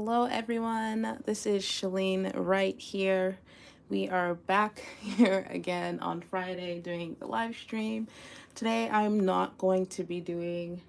Hello, everyone. This is Shalene right here. We are back here again on Friday doing the live stream. Today, I'm not going to be doing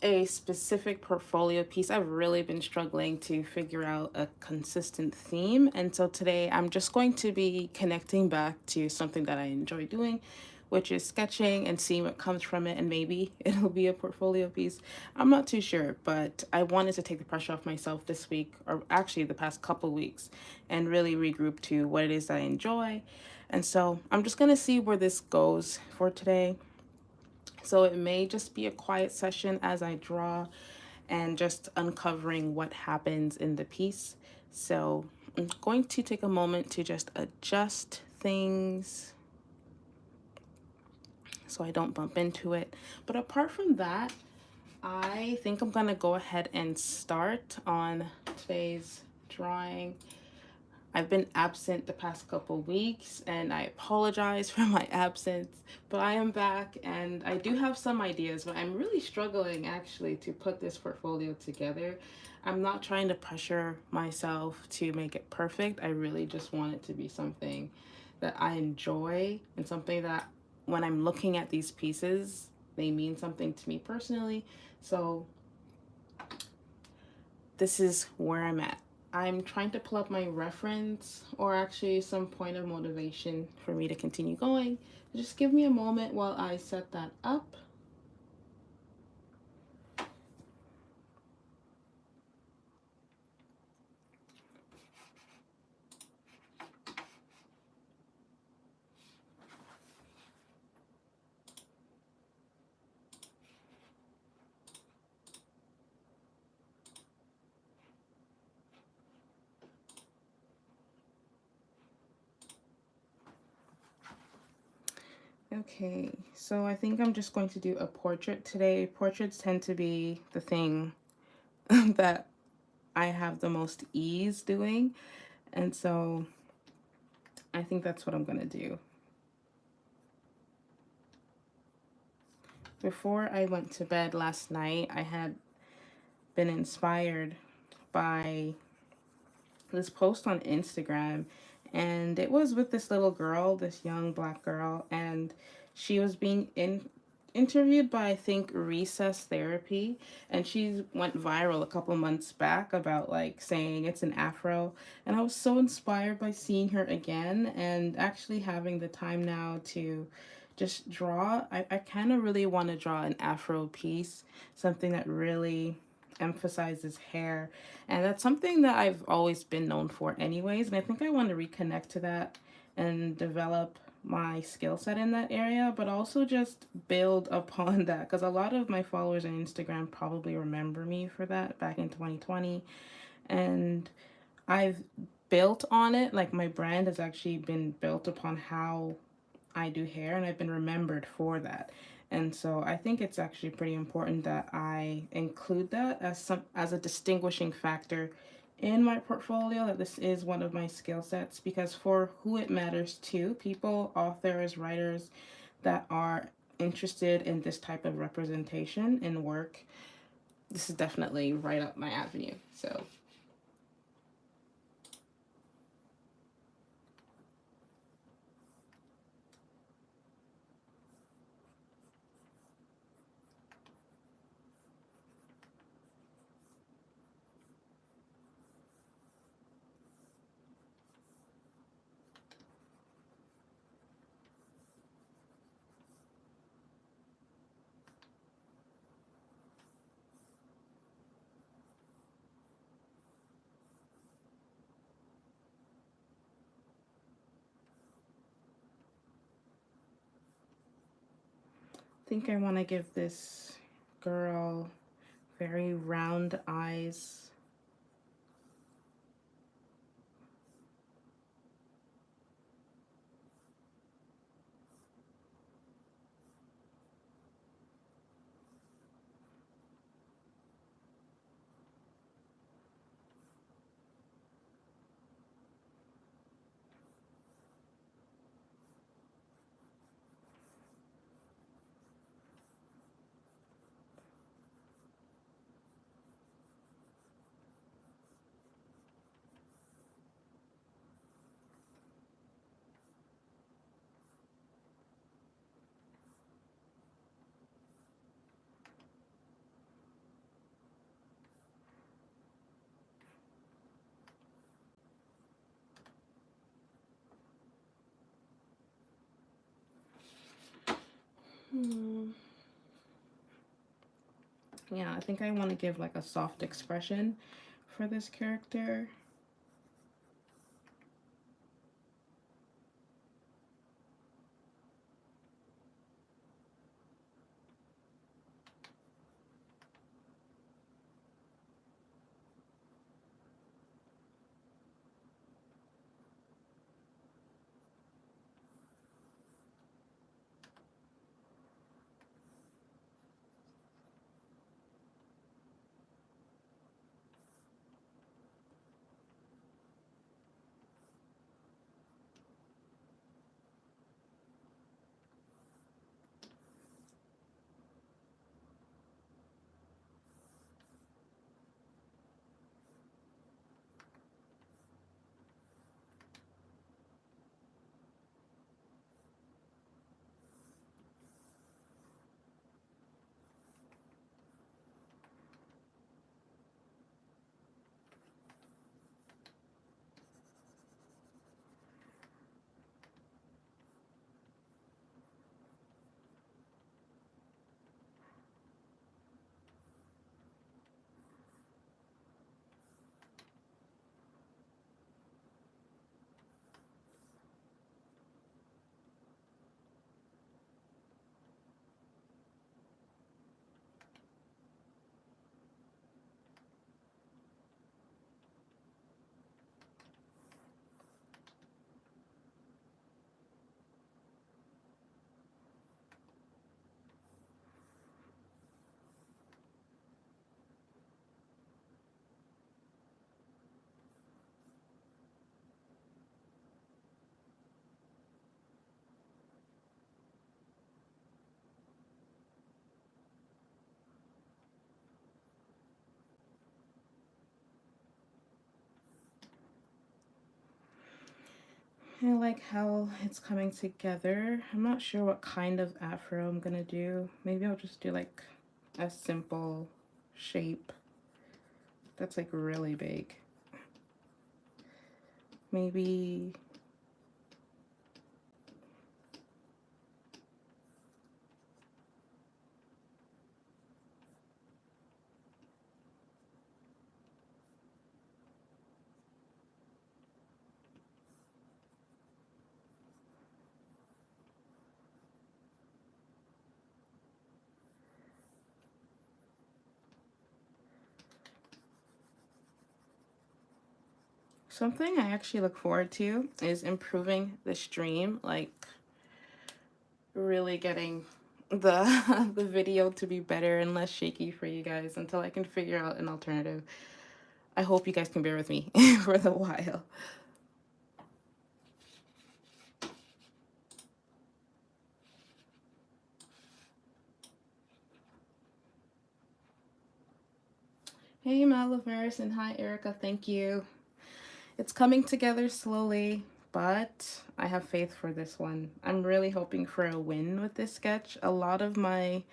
a specific portfolio piece. I've really been struggling to figure out a consistent theme. And so today I'm just going to be connecting back to something that I enjoy doing, which is sketching and seeing what comes from it. And maybe it'll be a portfolio piece. I'm not too sure, but I wanted to take the pressure off myself this week, or actually the past couple weeks, and really regroup to what it is that I enjoy. And so I'm just going to see where this goes for today. So it may just be a quiet session as I draw and just uncovering what happens in the piece. So I'm going to take a moment to just adjust things so I don't bump into it. But apart from that, I think I'm gonna go ahead and start on today's drawing. I've been absent the past couple weeks and I apologize for my absence, but I am back and I do have some ideas, but I'm really struggling actually to put this portfolio together. I'm not trying to pressure myself to make it perfect. I really just want it to be something that I enjoy and something that when I'm looking at these pieces, they mean something to me personally. So this is where I'm at. I'm trying to pull up my reference or actually some point of motivation for me to continue going. Just give me a moment while I set that up. Okay, so I think I'm just going to do a portrait today. Portraits tend to be the thing that I have the most ease doing. And so I think that's what I'm going to do. Before I went to bed last night, I had been inspired by this post on Instagram, and it was with this little girl, this young black girl, and she was being interviewed by I think Recess Therapy, and she went viral a couple months back about like saying it's an afro, and I was so inspired by seeing her again and actually having the time now to just draw. I kind of really want to draw an afro piece, something that really emphasizes hair, and that's something that I've always been known for anyways, and I think I want to reconnect to that and develop my skill set in that area, but also just build upon that because a lot of my followers on Instagram probably remember me for that back in 2020, and I've built on it. Like my brand has actually been built upon how I do hair, and I've been remembered for that. And so I think it's actually pretty important that I include that as a distinguishing factor in my portfolio, that this is one of my skill sets, because for who it matters to, people, authors, writers that are interested in this type of representation in work, this is definitely right up my avenue. So I think I want to give this girl very round eyes. Yeah, I think I want to give like a soft expression for this character. I like how it's coming together. I'm not sure what kind of afro I'm gonna do. Maybe I'll just do like a simple shape that's like really big. Maybe something I actually look forward to is improving the stream, like really getting the the video to be better and less shaky for you guys until I can figure out an alternative. I hope you guys can bear with me for the while. Hey Malaverse and hi Erica, thank you. It's coming together slowly, but I have faith for this one. I'm really hoping for a win with this sketch. A lot of my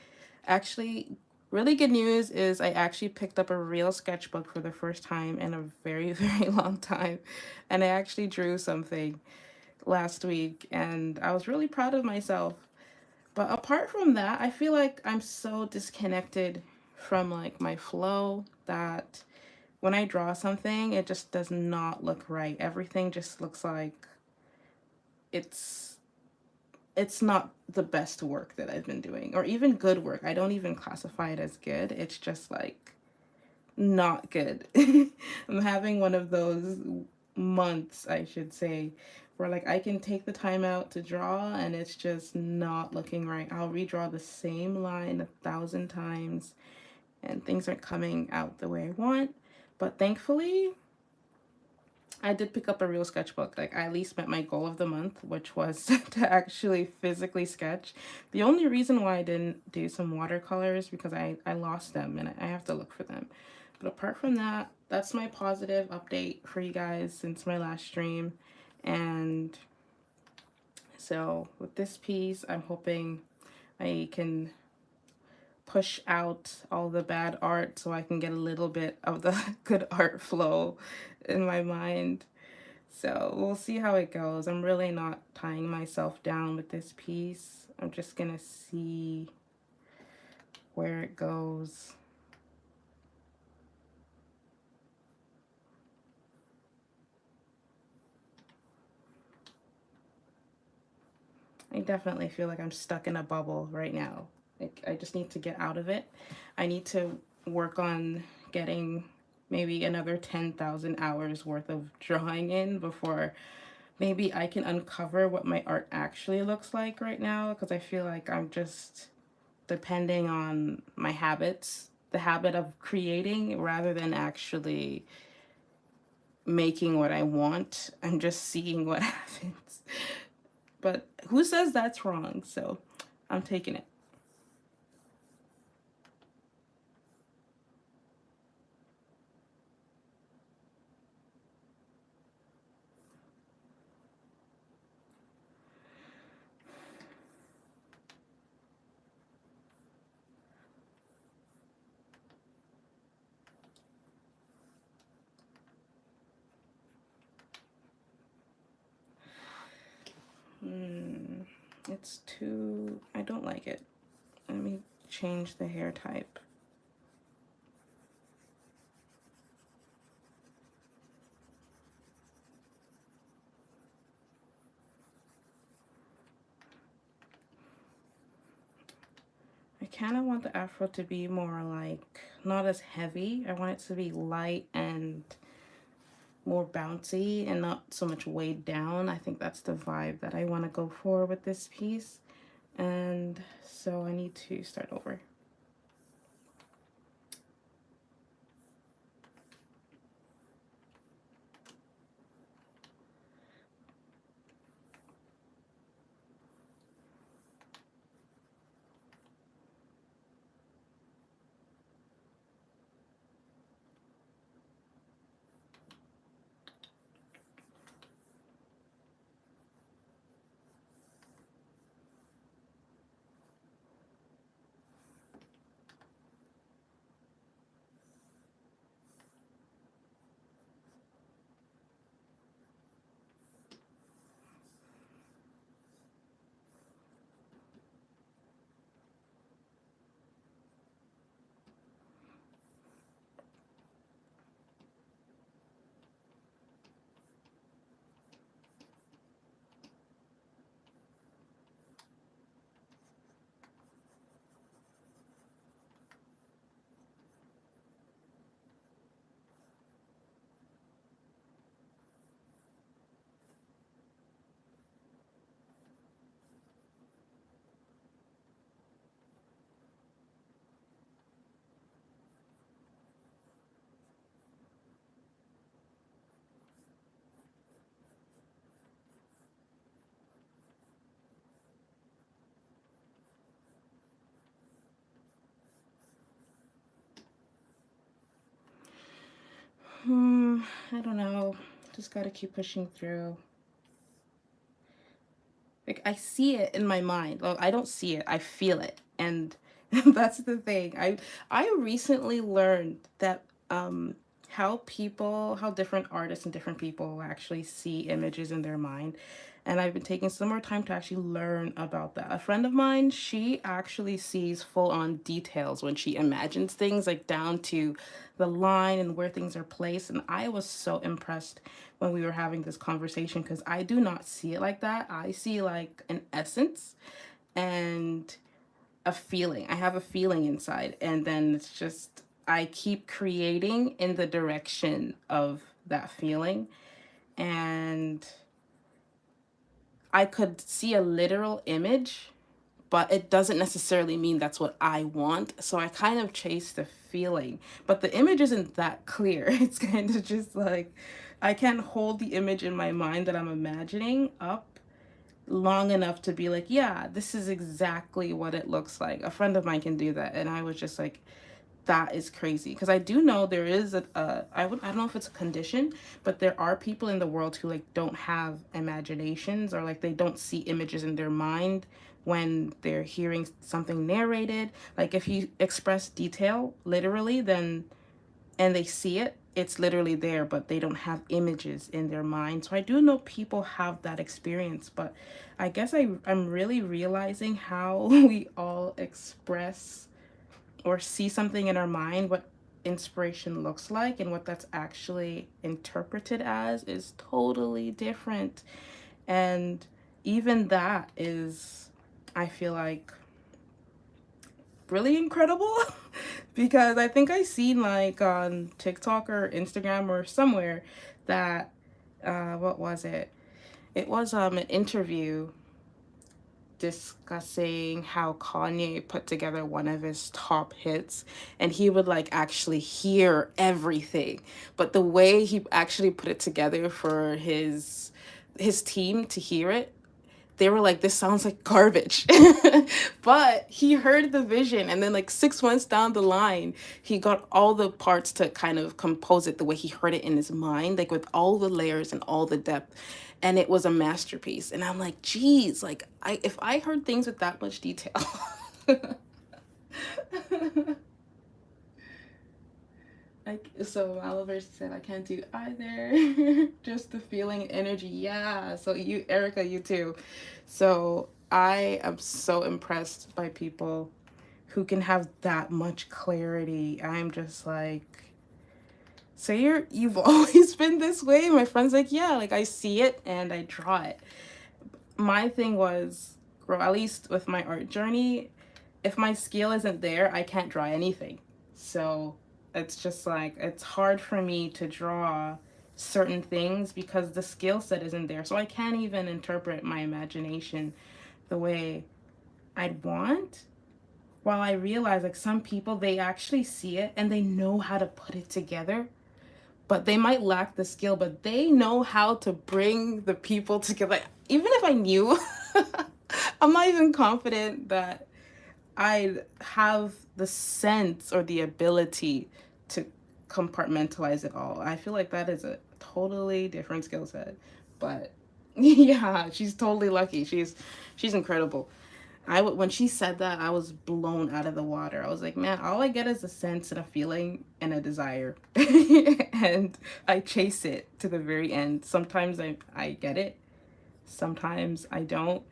actually really good news is I actually picked up a real sketchbook for the first time in a very, very long time. And I actually drew something last week and I was really proud of myself. But apart from that, I feel like I'm so disconnected from like my flow that when I draw something, it just does not look right. Everything just looks like it's it's not the best work that I've been doing or even good work. I don't even classify it as good. It's just like not good. I'm having one of those months, I should say, where like I can take the time out to draw and it's just not looking right. I'll redraw the same line 1,000 times and things aren't coming out the way I want. But thankfully, I did pick up a real sketchbook. Like I at least met my goal of the month, which was to actually physically sketch. The only reason why I didn't do some watercolors because I lost them and I have to look for them. But apart from that, that's my positive update for you guys since my last stream. And so with this piece, I'm hoping I can push out all the bad art so I can get a little bit of the good art flow in my mind. So we'll see how it goes. I'm really not tying myself down with this piece. I'm just gonna see where it goes. I definitely feel like I'm stuck in a bubble right now. Like, I just need to get out of it. I need to work on getting maybe another 10,000 hours worth of drawing in before maybe I can uncover what my art actually looks like right now, because I feel like I'm just depending on my habits, the habit of creating rather than actually making what I want. I'm just seeing what happens. But who says that's wrong? So I'm taking it. It's too, I don't like it. Let me change the hair type. I kind of want the afro to be more like, not as heavy. I want it to be light and more bouncy and not so much weighed down. I think that's the vibe that I want to go for with this piece. And so I need to start over. I don't know. Just gotta keep pushing through. Like, I see it in my mind. Well, I don't see it, I feel it. And that's the thing. I recently learned that how different artists and different people actually see images in their mind. And I've been taking some more time to actually learn about that. A friend of mine, she actually sees full on details when she imagines things, like down to the line and where things are placed. And I was so impressed when we were having this conversation, because I do not see it like that. I see like an essence and a feeling. I have a feeling inside, and then it's just I keep creating in the direction of that feeling. And I could see a literal image, but it doesn't necessarily mean that's what I want. So I kind of chase the feeling, but the image isn't that clear. It's kind of just like I can't hold the image in my mind that I'm imagining up long enough to be like, yeah, this is exactly what it looks like. A friend of mine can do that, and I was just like, that is crazy, because I do know there is I don't know if it's a condition, but there are people in the world who like don't have imaginations, or like they don't see images in their mind when they're hearing something narrated. Like if you express detail literally, then and they see it, it's literally there, but they don't have images in their mind. So I do know people have that experience, but I guess I'm really realizing how we all express or see something in our mind, what inspiration looks like and what that's actually interpreted as is totally different. And even that is, I feel like, really incredible because I think I seen like on TikTok or Instagram or somewhere that what was it? It was an interview discussing how Kanye put together one of his top hits, and he would like actually hear everything. But the way he actually put it together for his team to hear it, they were like, this sounds like garbage. But he heard the vision, and then like 6 months down the line, he got all the parts to kind of compose it the way he heard it in his mind, like with all the layers and all the depth. And it was a masterpiece. And I'm like, geez, like if I heard things with that much detail. Like, so Oliver said I can't do either. Just the feeling, energy. Yeah. So you, Erica, you too. So I am so impressed by people who can have that much clarity. I'm just like, so you've always been this way? My friend's like, yeah, like I see it and I draw it. My thing was, girl, at least with my art journey, if my skill isn't there, I can't draw anything. So it's just like, it's hard for me to draw certain things because the skill set isn't there. So I can't even interpret my imagination the way I'd want. While I realize like some people, they actually see it and they know how to put it together, but they might lack the skill, but they know how to bring the people together. Like, even if I knew, I'm not even confident that I have the sense or the ability to compartmentalize it all. I feel like that is a totally different skill set. But yeah, she's totally lucky. She's incredible. When she said that, I was blown out of the water. I was like, man, all I get is a sense and a feeling and a desire. And I chase it to the very end. Sometimes I get it. Sometimes I don't.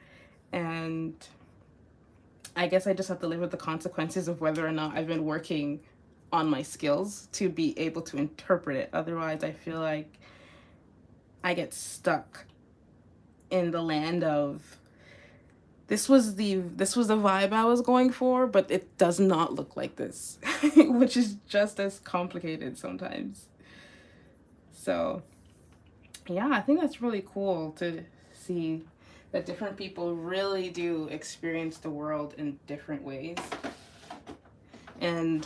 And I guess I just have to live with the consequences of whether or not I've been working on my skills to be able to interpret it. Otherwise, I feel like I get stuck in the land of this was the vibe I was going for, but it does not look like this, which is just as complicated sometimes. So, yeah, I think that's really cool to see that different people really do experience the world in different ways. And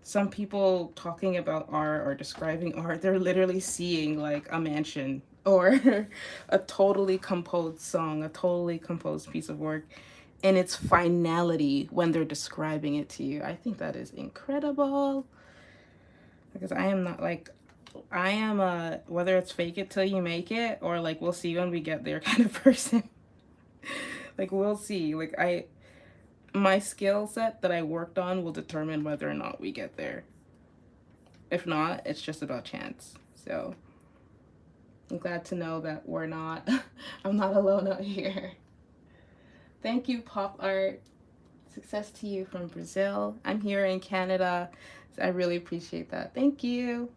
some people talking about art or describing art, they're literally seeing like a mansion or a totally composed song, a totally composed piece of work, and its finality when they're describing it to you. I think that is incredible because I am not like, I am a whether it's fake it till you make it or like we'll see when we get there kind of person. Like we'll see. Like my skill set that I worked on will determine whether or not we get there. If not, it's just about chance. So I'm glad to know that I'm not alone out here. Thank you, Pop Art. Success to you from Brazil. I'm here in Canada. So I really appreciate that. Thank you.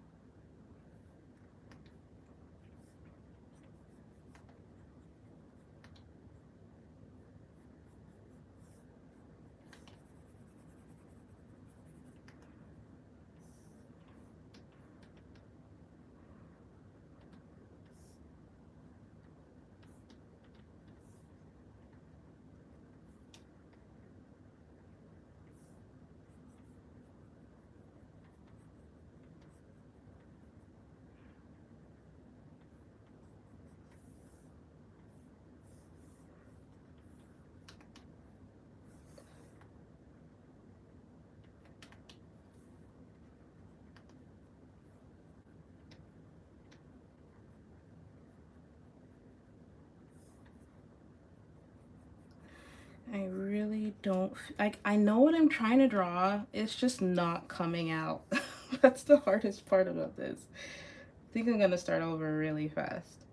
I really don't like I know what I'm trying to draw. It's just not coming out That's the hardest part about this. I think I'm gonna start over really fast.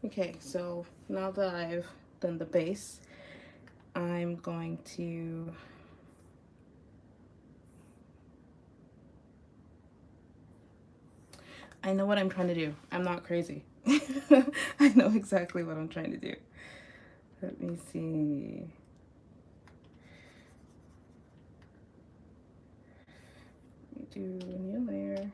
Okay, so now that I've done the base, I'm going to I know what I'm trying to do. I'm not crazy. I know exactly what I'm trying to do. Let me see. Let me do a new layer.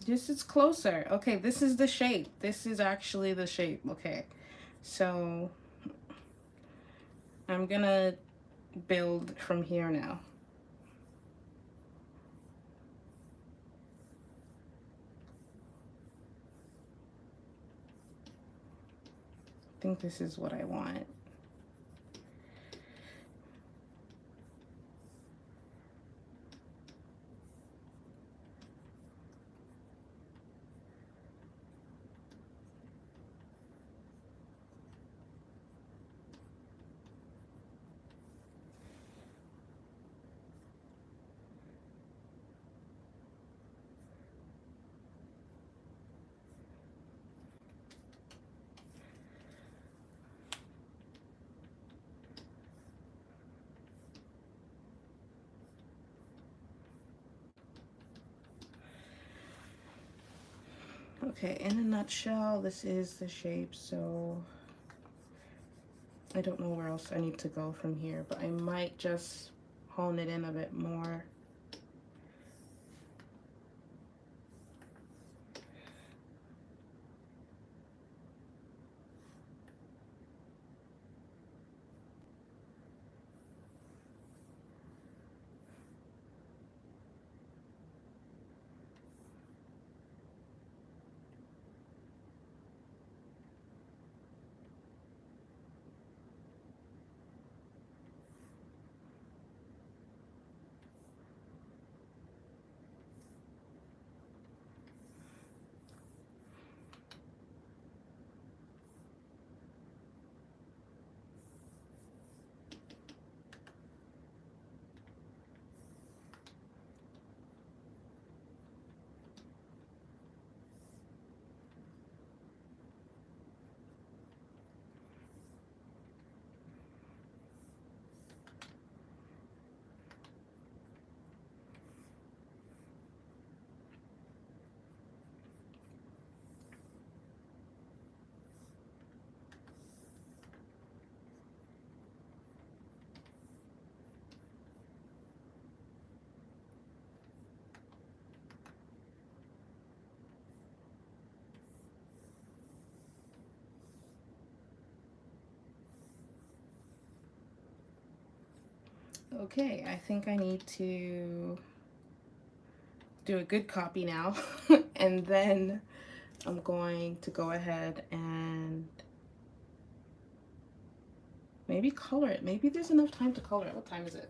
This is closer. Okay, this is the shape. This is actually the shape. Okay, so I'm gonna build from here now. I think this is what I want. Okay, in a nutshell, this is the shape, so I don't know where else I need to go from here, but I might just hone it in a bit more. Okay, I think I need to do a good copy now, and then I'm going to go ahead and maybe color it. Maybe there's enough time to color it. What time is it?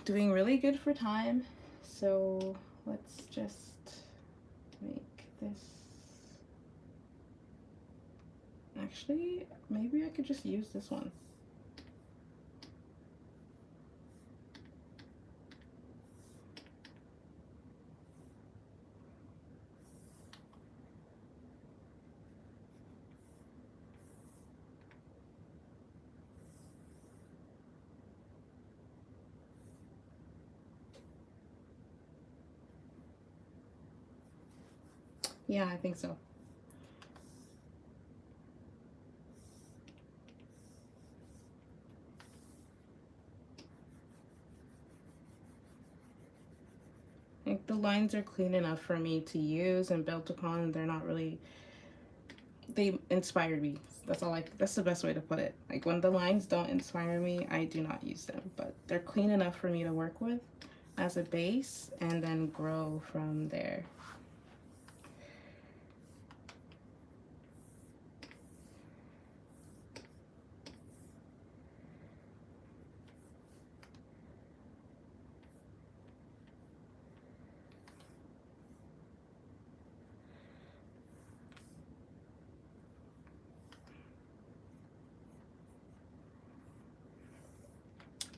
Doing really good for time, so let's just make this Actually, maybe I could just use this one. Yeah, I think so. Like the lines are clean enough for me to use and build upon. They're not really, they inspired me. That's all, like that's the best way to put it. Like when the lines don't inspire me, I do not use them, but they're clean enough for me to work with as a base and then grow from there.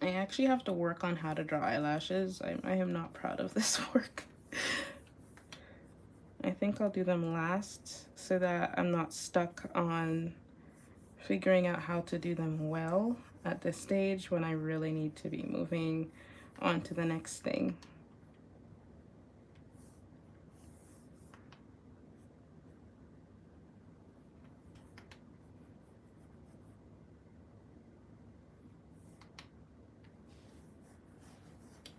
I actually have to work on how to draw eyelashes. I am not proud of this work. I think I'll do them last so that I'm not stuck on figuring out how to do them well at this stage when I really need to be moving on to the next thing.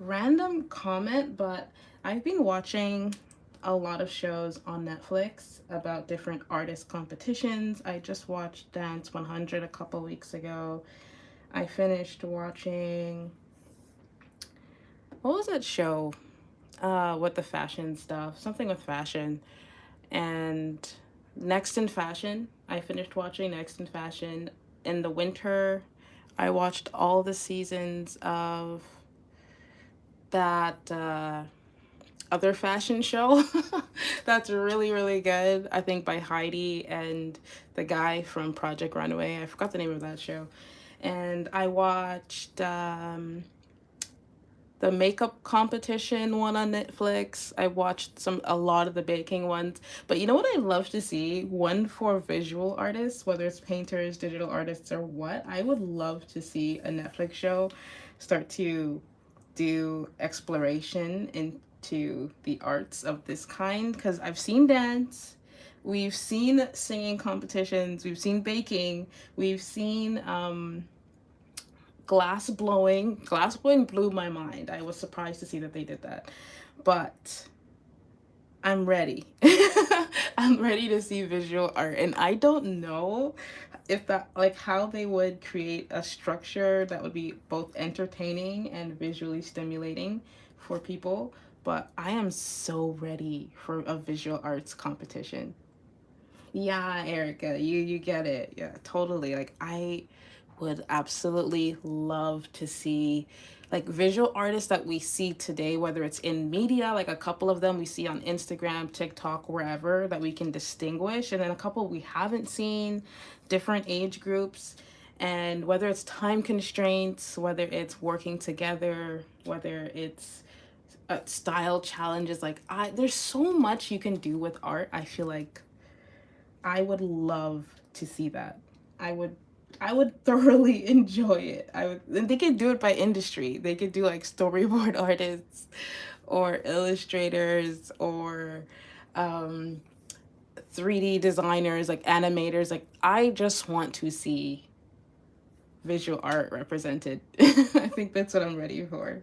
Random comment, but I've been watching a lot of shows on Netflix about different artist competitions. I just watched Dance 100 a couple weeks ago. I finished watching, what was that show? With the fashion stuff, something with fashion. And Next in Fashion. I finished watching Next in Fashion. In the winter, I watched all the seasons of that other fashion show that's really, really good. I think by Heidi and the guy from Project Runway. I forgot the name of that show. And I watched the makeup competition one on Netflix. I watched a lot of the baking ones. But you know what I love to see? One for visual artists, whether it's painters, digital artists, or what. I would love to see a Netflix show start to do exploration into the arts of this kind, because I've seen dance, we've seen singing competitions, we've seen baking, we've seen glass blowing. Glass blowing blew my mind. I was surprised to see that they did that. But I'm ready. I'm ready to see visual art. And I don't know if that, like, how they would create a structure that would be both entertaining and visually stimulating for people. But I am so ready for a visual arts competition. Yeah, Erica, you get it. Yeah, totally. Like I would absolutely love to see like visual artists that we see today, whether it's in media, like a couple of them we see on Instagram, TikTok, wherever, that we can distinguish, and then a couple we haven't seen, different age groups, and whether it's time constraints, whether it's working together, whether it's style challenges, like there's so much you can do with art. I feel like I would love to see that. I would I would thoroughly enjoy it. I would, and they could do it by industry. They could do like storyboard artists or illustrators or um 3D designers, like animators. Like I just want to see visual art represented. I think that's what I'm ready for.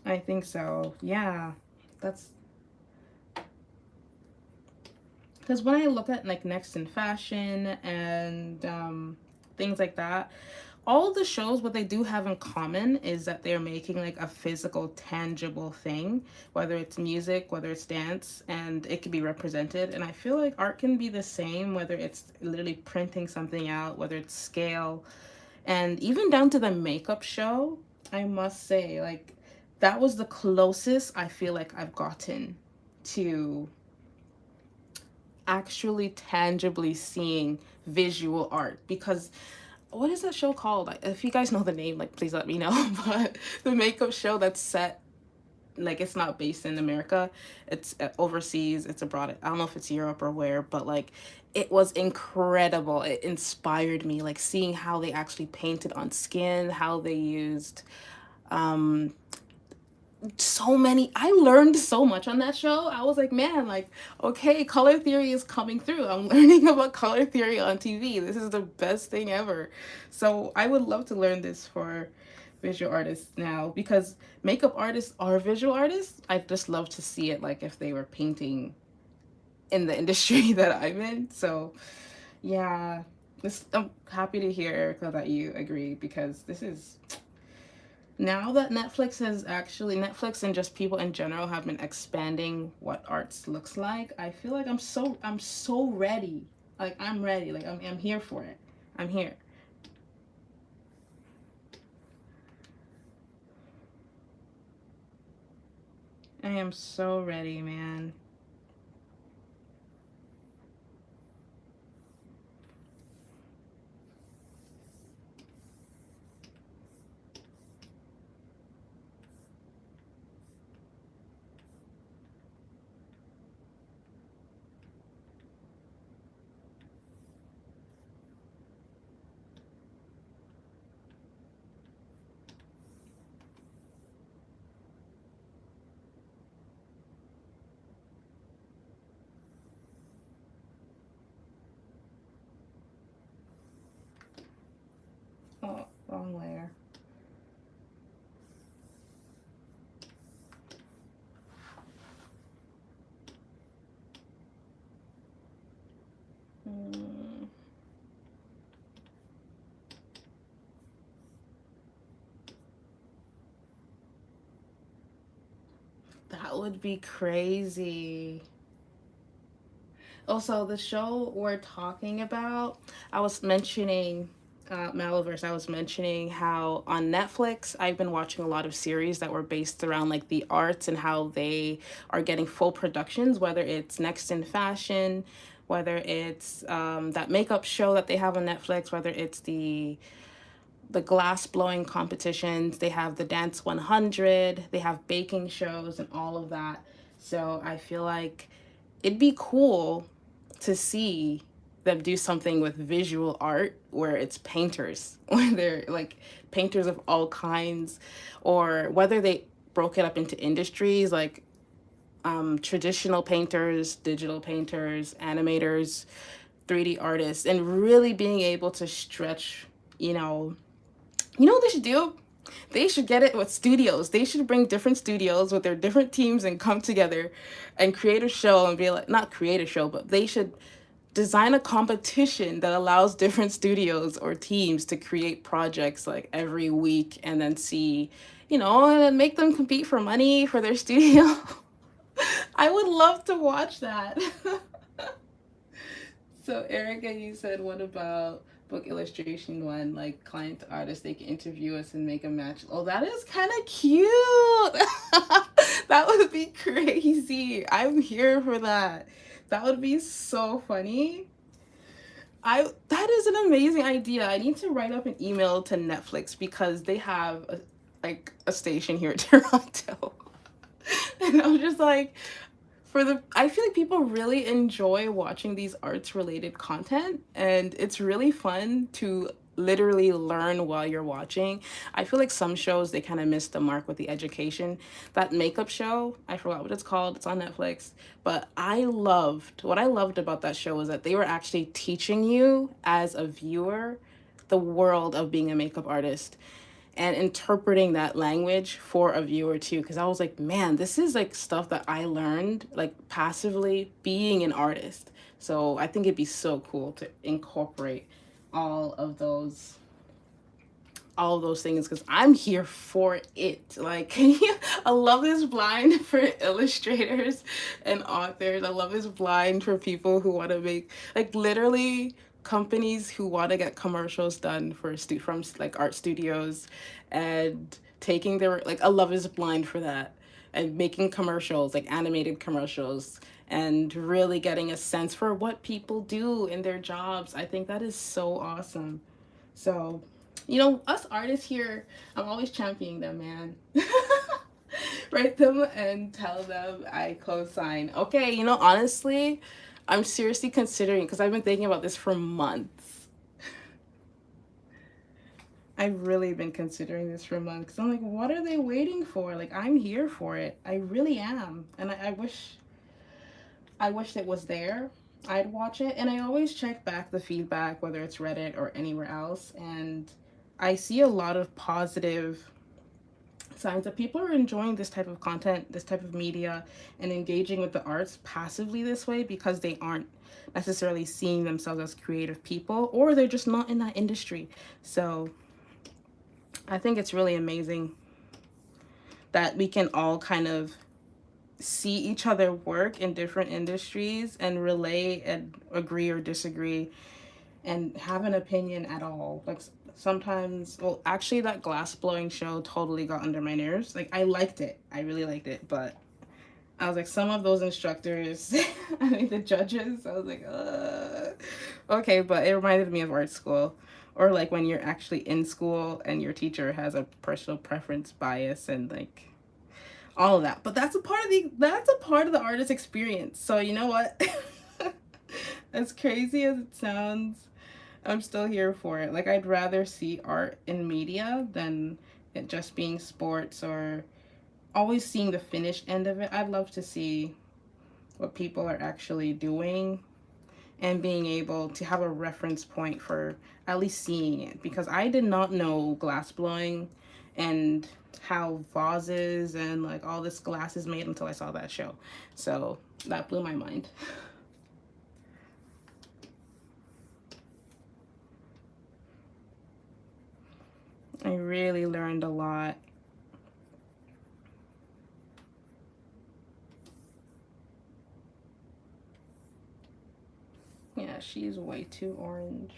I think so. Yeah. That's because when I look at like Next in Fashion and things like that, all the shows, what they do have in common is that they're making like a physical, tangible thing, whether it's music, whether it's dance, and it can be represented. And I feel like art can be the same, whether it's literally printing something out, whether it's scale, and even down to the makeup show. I must say, like, that was the closest I feel like I've gotten to actually tangibly seeing visual art. Because what is that show called? Like, if you guys know the name, like, please let me know. But the makeup show that's set, like, it's not based in America, it's overseas, it's abroad. I don't know if it's Europe or where, but like, it was incredible. It inspired me, like seeing how they actually painted on skin, how they used um so many. I learned so much on that show. I was like, man, like, okay, color theory is coming through. I'm learning about color theory on TV. This is the best thing ever. So I would love to learn this for visual artists now, because makeup artists are visual artists. I just love to see it, like if they were painting in the industry that I'm in. So yeah, I'm happy to hear, Erica, that you agree, because this is, now that Netflix and just people in general have been expanding what arts looks like, I feel like I'm so ready. Like, I'm ready. Like, I'm here for it. I'm here. I am so ready, man. Oh, wrong layer. Mm, that would be crazy. Also, the show we're talking about, I was mentioning Maliverse. I was mentioning how on Netflix, I've been watching a lot of series that were based around like the arts and how they are getting full productions, whether it's Next in Fashion, whether it's that makeup show that they have on Netflix, whether it's the glass blowing competitions, they have the Dance 100, they have baking shows and all of that. So I feel like it'd be cool to see them do something with visual art where it's painters, where they're like painters of all kinds, or whether they broke it up into industries like traditional painters, digital painters, animators, 3D artists, and really being able to stretch, you know, what they should do? They should get it with studios. They should bring different studios with their different teams and come together and create a show and be like, not create a show, but they should design a competition that allows different studios or teams to create projects like every week, and then see, and then make them compete for money for their studio. I would love to watch that. So, Erica, you said, what about book illustration one, like client to artist, they can interview us and make a match? Oh, that is kind of cute. That would be crazy. I'm here for that. That would be so funny. That is an amazing idea. I need to write up an email to Netflix, because they have a station here in Toronto. And I'm just like, I feel like people really enjoy watching these arts related content, and it's really fun to literally learn while you're watching. I feel like some shows, they kind of miss the mark with the education. That makeup show, I forgot what it's called. It's on Netflix. But what I loved about that show was that they were actually teaching you as a viewer the world of being a makeup artist and interpreting that language for a viewer too, because I was like, man, this is like stuff that I learned like passively being an artist. So I think it'd be so cool to incorporate all of those all of those things, because I'm here for it. Like, I love this blind for illustrators and authors. I love this blind for people who want to make, like, literally companies who want to get commercials done for from like art studios, and taking their, like, I love is blind for that, and making commercials, like animated commercials, and really getting a sense for what people do in their jobs. I think that is so awesome. So, us artists here, I'm always championing them, man. Write them and tell them I co-sign. Okay, honestly, I'm seriously considering, because I've been thinking about this for months. I've really been considering this for months. 'Cause I'm like, what are they waiting for? Like, I'm here for it. I really am. And I wish it was there. I'd watch it. And I always check back the feedback, whether it's Reddit or anywhere else. And I see a lot of positive signs that people are enjoying this type of content, this type of media, and engaging with the arts passively this way because they aren't necessarily seeing themselves as creative people, or they're just not in that industry. So I think it's really amazing that we can all kind of see each other work in different industries and relate and agree or disagree and have an opinion at all. Like sometimes, well, actually, that glass blowing show totally got under my nerves. Like, I liked it, I really liked it, but I was like, some of those instructors, I mean, the judges, I was like, okay, but it reminded me of art school. Or like when you're actually in school and your teacher has a personal preference bias and like all of that. But that's a part of the artist experience. So you know what? As crazy as it sounds, I'm still here for it. Like, I'd rather see art in media than it just being sports or always seeing the finished end of it. I'd love to see what people are actually doing and being able to have a reference point for at least seeing it, because I did not know glass blowing and how vases and like all this glass is made until I saw that show. So that blew my mind. I really learned a lot. Yeah, she's way too orange.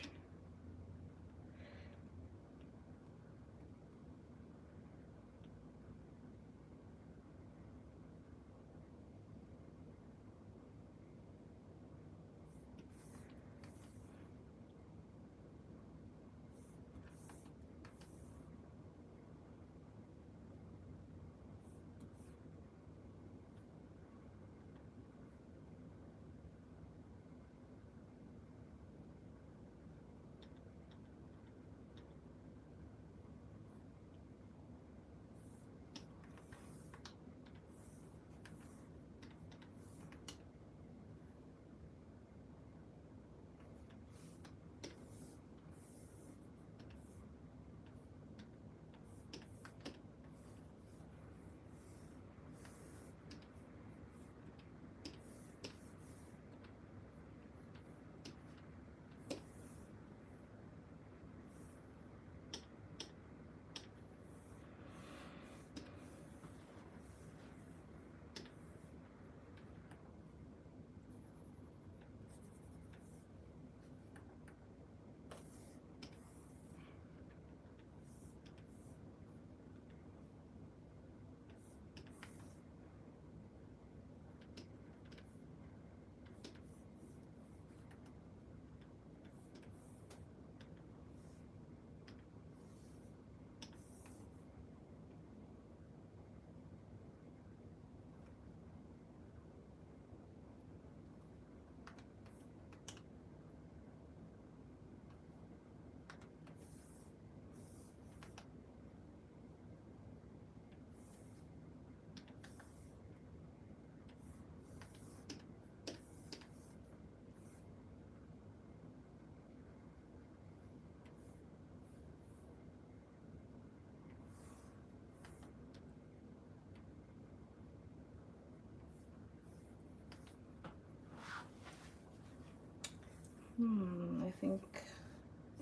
I think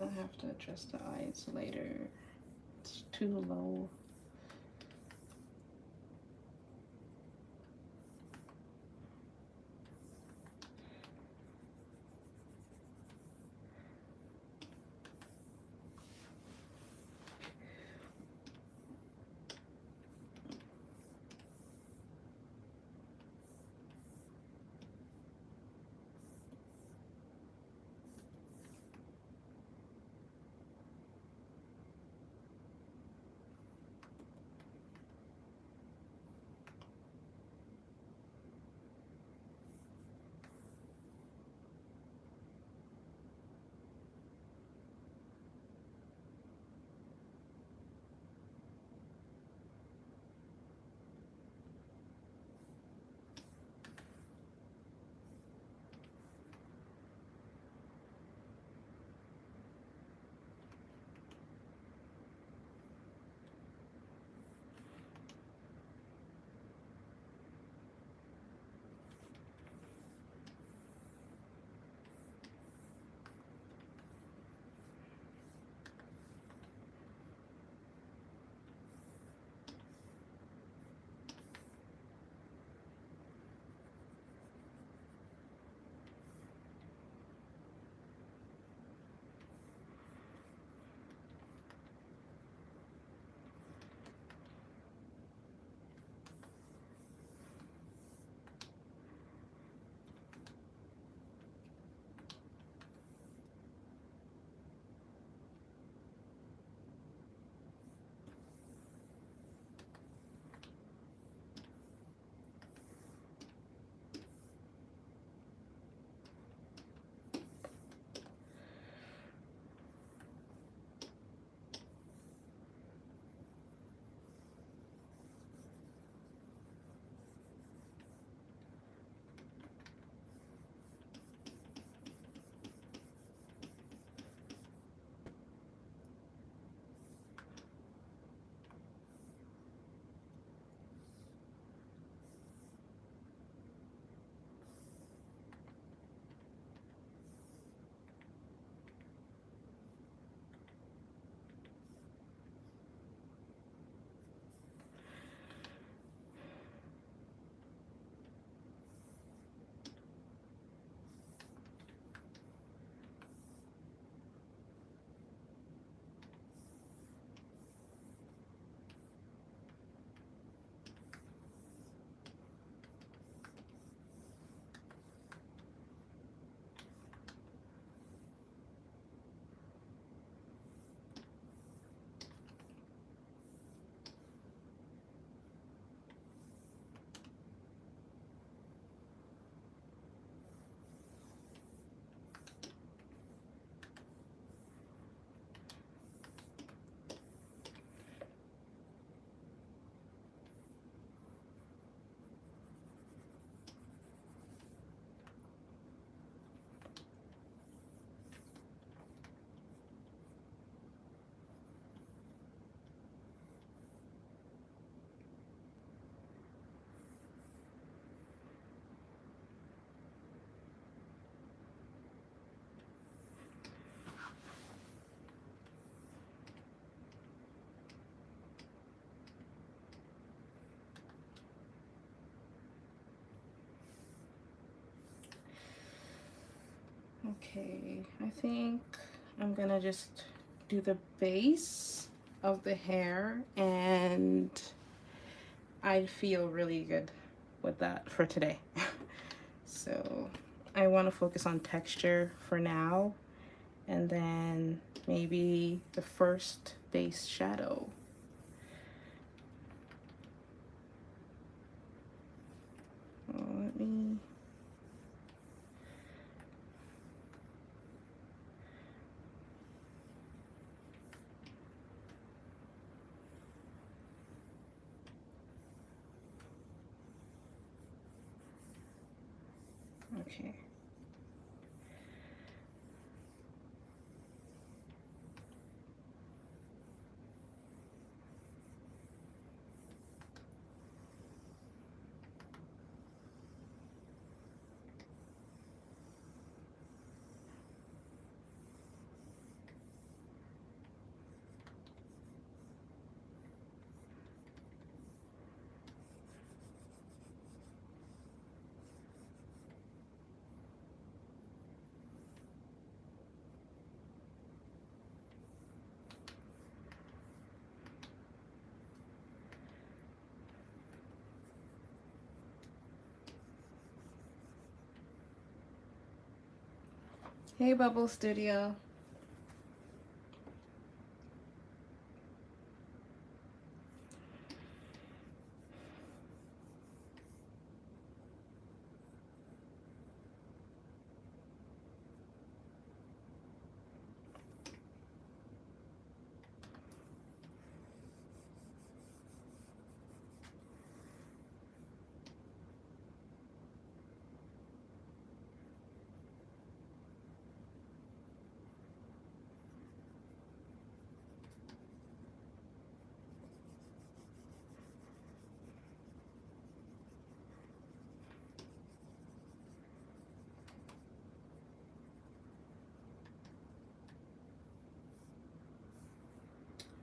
I have to adjust the eyes later. It's too low. Okay, I think I'm gonna just do the base of the hair, and I feel really good with that for today. So I want to focus on texture for now, and then maybe the first base shadow. Let me... Okay. Hey, Bubble Studio.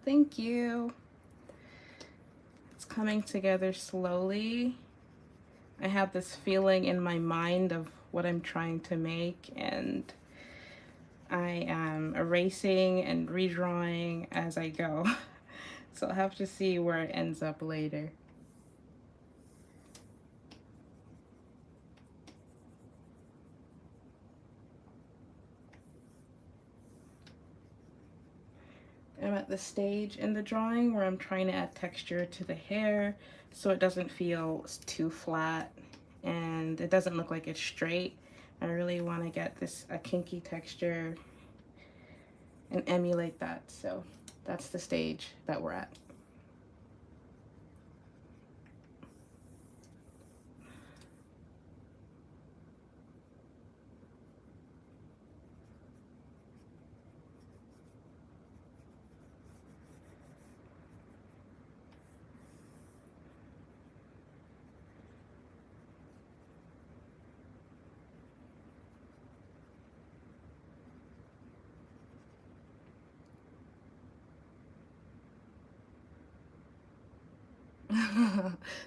Thank you. It's coming together slowly. I have this feeling in my mind of what I'm trying to make, and I am erasing and redrawing as I go. So I'll have to see where it ends up later. I'm at the stage in the drawing where I'm trying to add texture to the hair so it doesn't feel too flat and it doesn't look like it's straight. I really want to get this a kinky texture and emulate that. So that's the stage that we're at.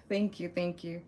Thank you, thank you.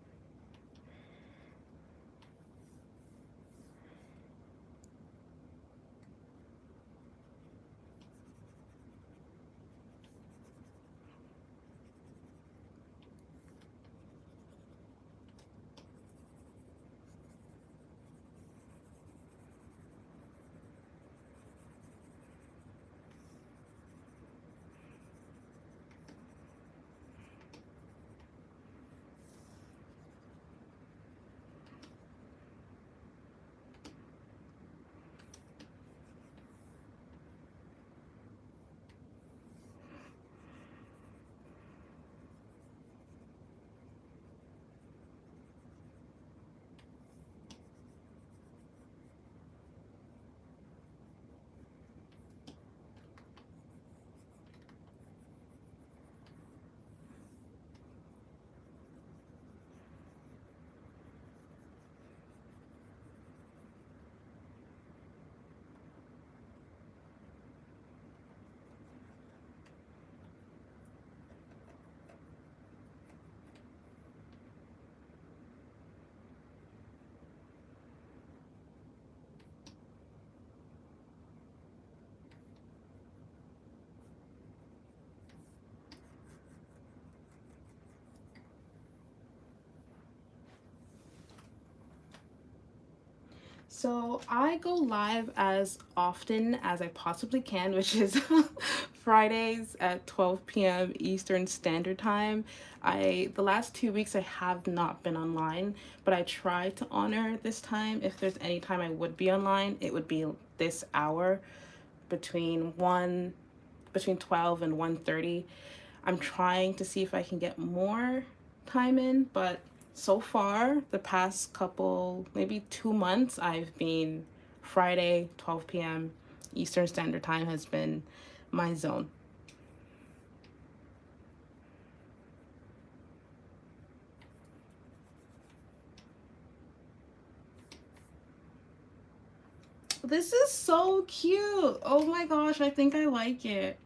So I go live as often as I possibly can, which is Fridays at 12 p.m. Eastern Standard Time. The last 2 weeks I have not been online, but I try to honor this time. If there's any time I would be online, it would be this hour between 12 and 1:30. I'm trying to see if I can get more time in, but so far, the past couple, maybe 2 months, I've been Friday, 12 p.m. Eastern Standard Time has been my zone. This is so cute. Oh my gosh, I think I like it.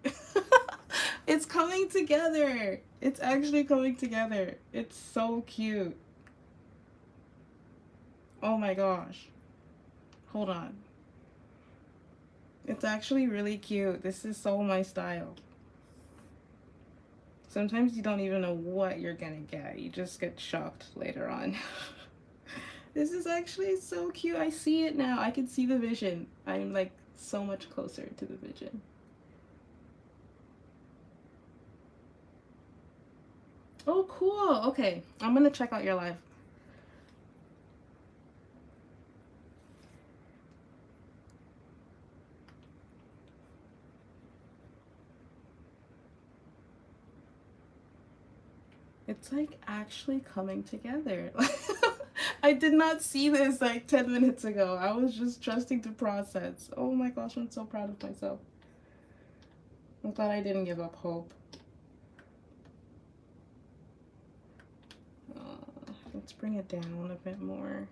It's coming together. It's actually coming together. It's so cute. Oh my gosh. Hold on. It's actually really cute. This is so my style. Sometimes you don't even know what you're gonna get. You just get shocked later on. This is actually so cute. I see it now. I can see the vision. I'm like so much closer to the vision. Oh, cool. Okay, I'm gonna check out your live. It's like actually coming together. I did not see this like 10 minutes ago. I was just trusting the process. Oh my gosh, I'm so proud of myself. I'm glad I didn't give up hope. Let's bring it down a bit more.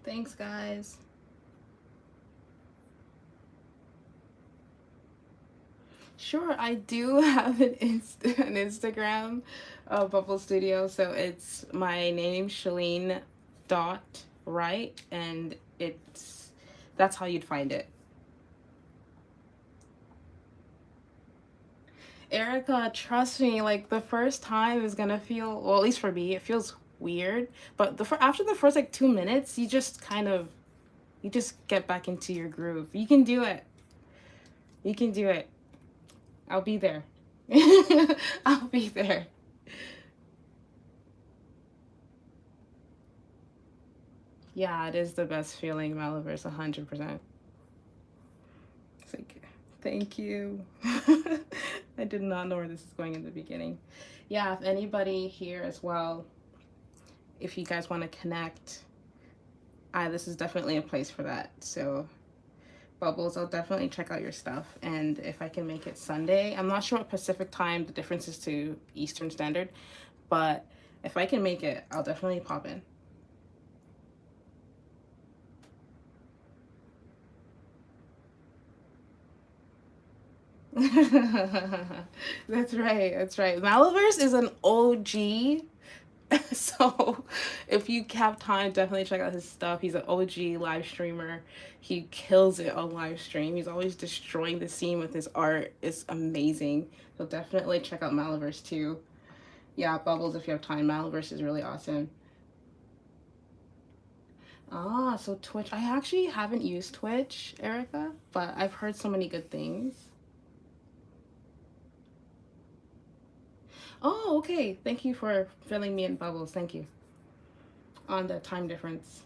Thanks, guys. Sure, I do have an Instagram, Bubble Studio. So it's my name, Shalene dot right, and that's how you'd find it. Erica, trust me, like the first time is gonna feel, well, at least for me, it feels weird. But after the first like 2 minutes, you just get back into your groove. You can do it. You can do it. I'll be there. I'll be there. Yeah, it is the best feeling, Maliverse, 100%. It's like, thank you. I did not know where this is going in the beginning. Yeah, if anybody here as well, if you guys want to connect, this is definitely a place for that. So, Bubbles, I'll definitely check out your stuff. And if I can make it Sunday, I'm not sure what Pacific time the difference is to Eastern Standard, but if I can make it, I'll definitely pop in. That's right. That's right. Maliverse is an OG. So if you have time, definitely check out his stuff. He's an OG live streamer. He kills it on live stream. He's always destroying the scene with his art. It's amazing. So definitely check out Maliverse too. Yeah, Bubbles, if you have time, Maliverse is really awesome. Ah, so Twitch. I actually haven't used Twitch, Erica, but I've heard so many good things. Oh, okay. Thank you for filling me in, Bubbles. Thank you. On the time difference.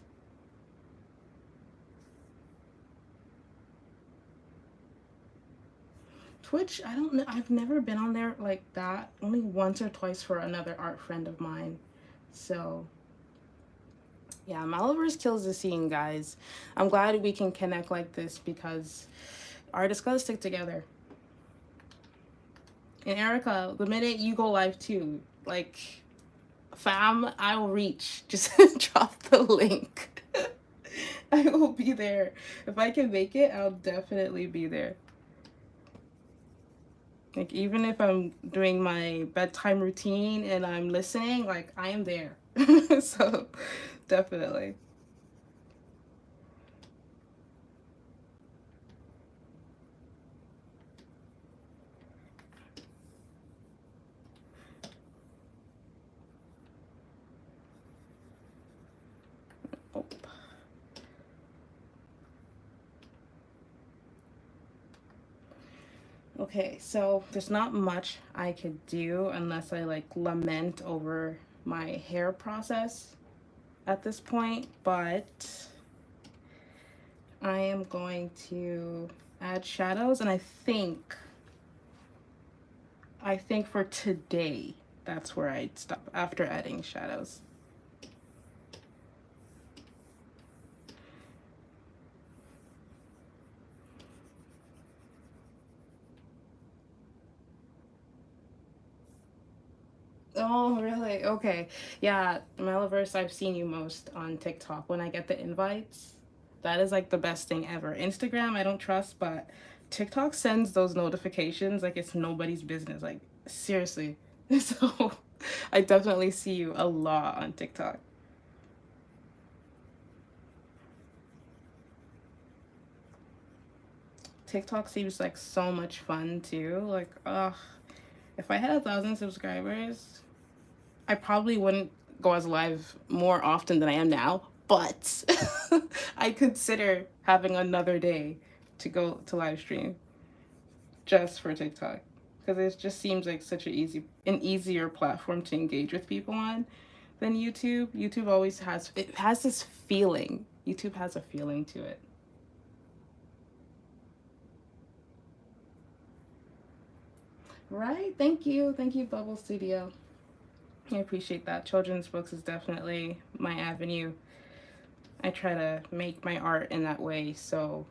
Twitch, I don't know. I've never been on there like that. Only once or twice for another art friend of mine. So, yeah, Maliverse kills the scene, guys. I'm glad we can connect like this because artists gotta stick together. And Erica, the minute you go live too, like, fam, I will reach. Just drop the link. I will be there. If I can make it, I'll definitely be there. Like, even if I'm doing my bedtime routine and I'm listening, like, I am there. So, definitely. Oh. Okay, so there's not much I could do unless I like lament over my hair process at this point, but I am going to add shadows, and I think for today that's where I'd stop after adding shadows. Oh, really? Okay. Yeah, Meliverse, I've seen you most on TikTok when I get the invites. That is like the best thing ever. Instagram, I don't trust, but TikTok sends those notifications like it's nobody's business. Like, seriously. So, I definitely see you a lot on TikTok. TikTok seems like so much fun too. Like, ugh, if I had 1,000 subscribers, I probably wouldn't go as live more often than I am now, but I consider having another day to go to live stream just for TikTok because it just seems like such an easier platform to engage with people on than YouTube. YouTube always has this feeling. YouTube has a feeling to it. Right? Thank you, Bubble Studio. I appreciate that. Children's books is definitely my avenue. I try to make my art in that way so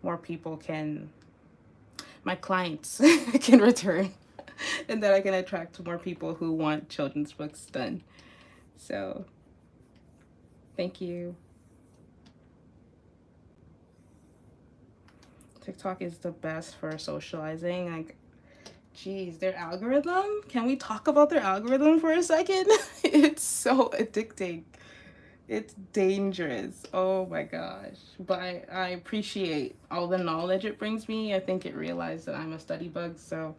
more people can, my clients can return, and that I can attract more people who want children's books done. So, thank you. TikTok is the best for socializing. Like, geez, their algorithm. Can we talk about their algorithm for a second? It's so addicting. It's dangerous. Oh my gosh. But I appreciate all the knowledge it brings me. I think it realized that I'm a study bug, so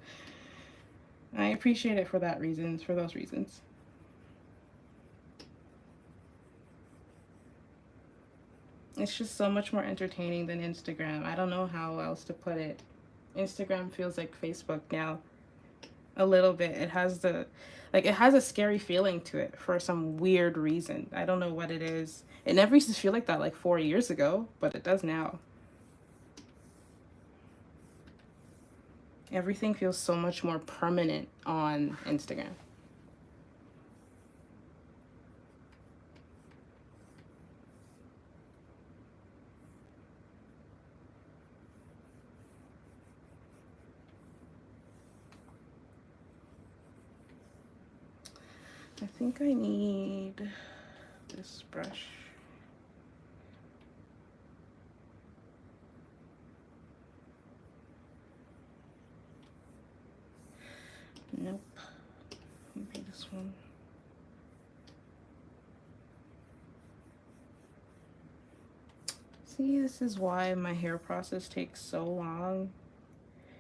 I appreciate it for those reasons. It's just so much more entertaining than Instagram. I don't know how else to put it. Instagram feels like Facebook now. A little bit. It has a scary feeling to it for some weird reason. I don't know what it is. It never used to feel like that like 4 years ago, but it does now. Everything feels so much more permanent on Instagram. I think I need this brush. Nope. Maybe this one. See, this is why my hair process takes so long.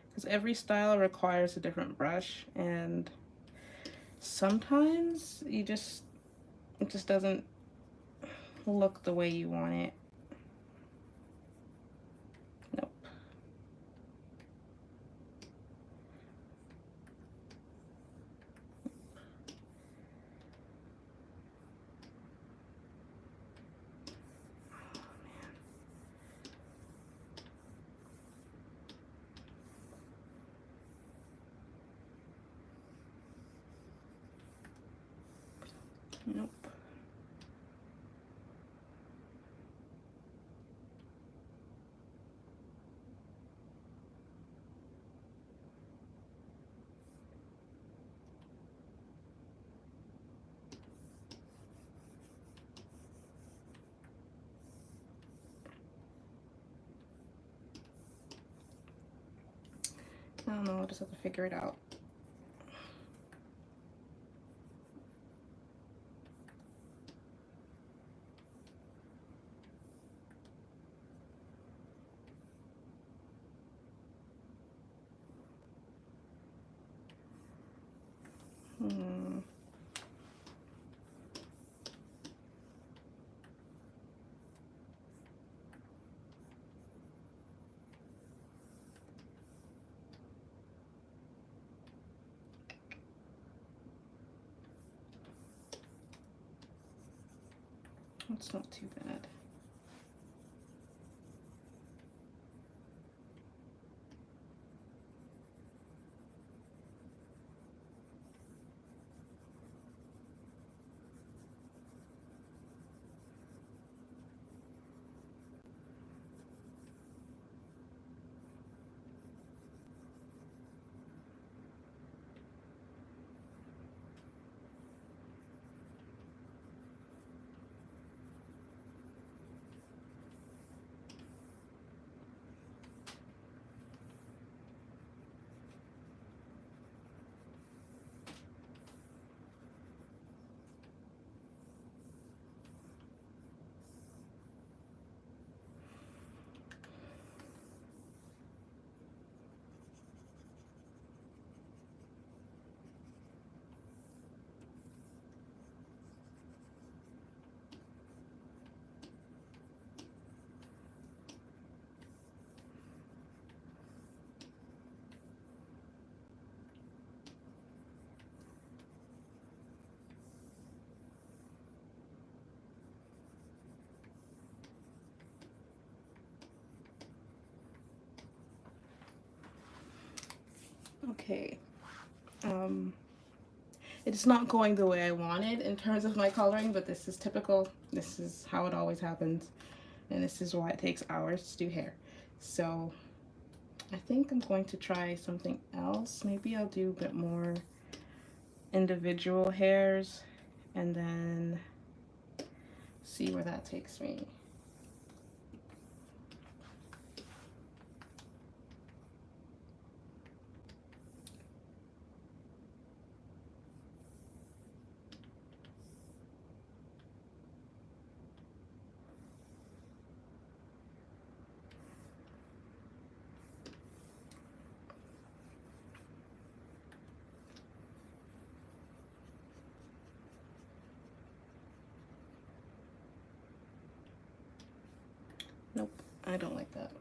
Because every style requires a different brush, and sometimes it just doesn't look the way you want it. Nope. Nope. I don't know, I'll just have to figure it out. Hmm. It's not too bad. Okay. Um, it's not going the way I wanted in terms of my coloring, but this is typical. This is how it always happens. And this is why it takes hours to do hair. So I think I'm going to try something else. Maybe I'll do a bit more individual hairs and then see where that takes me. Nope, I don't like that.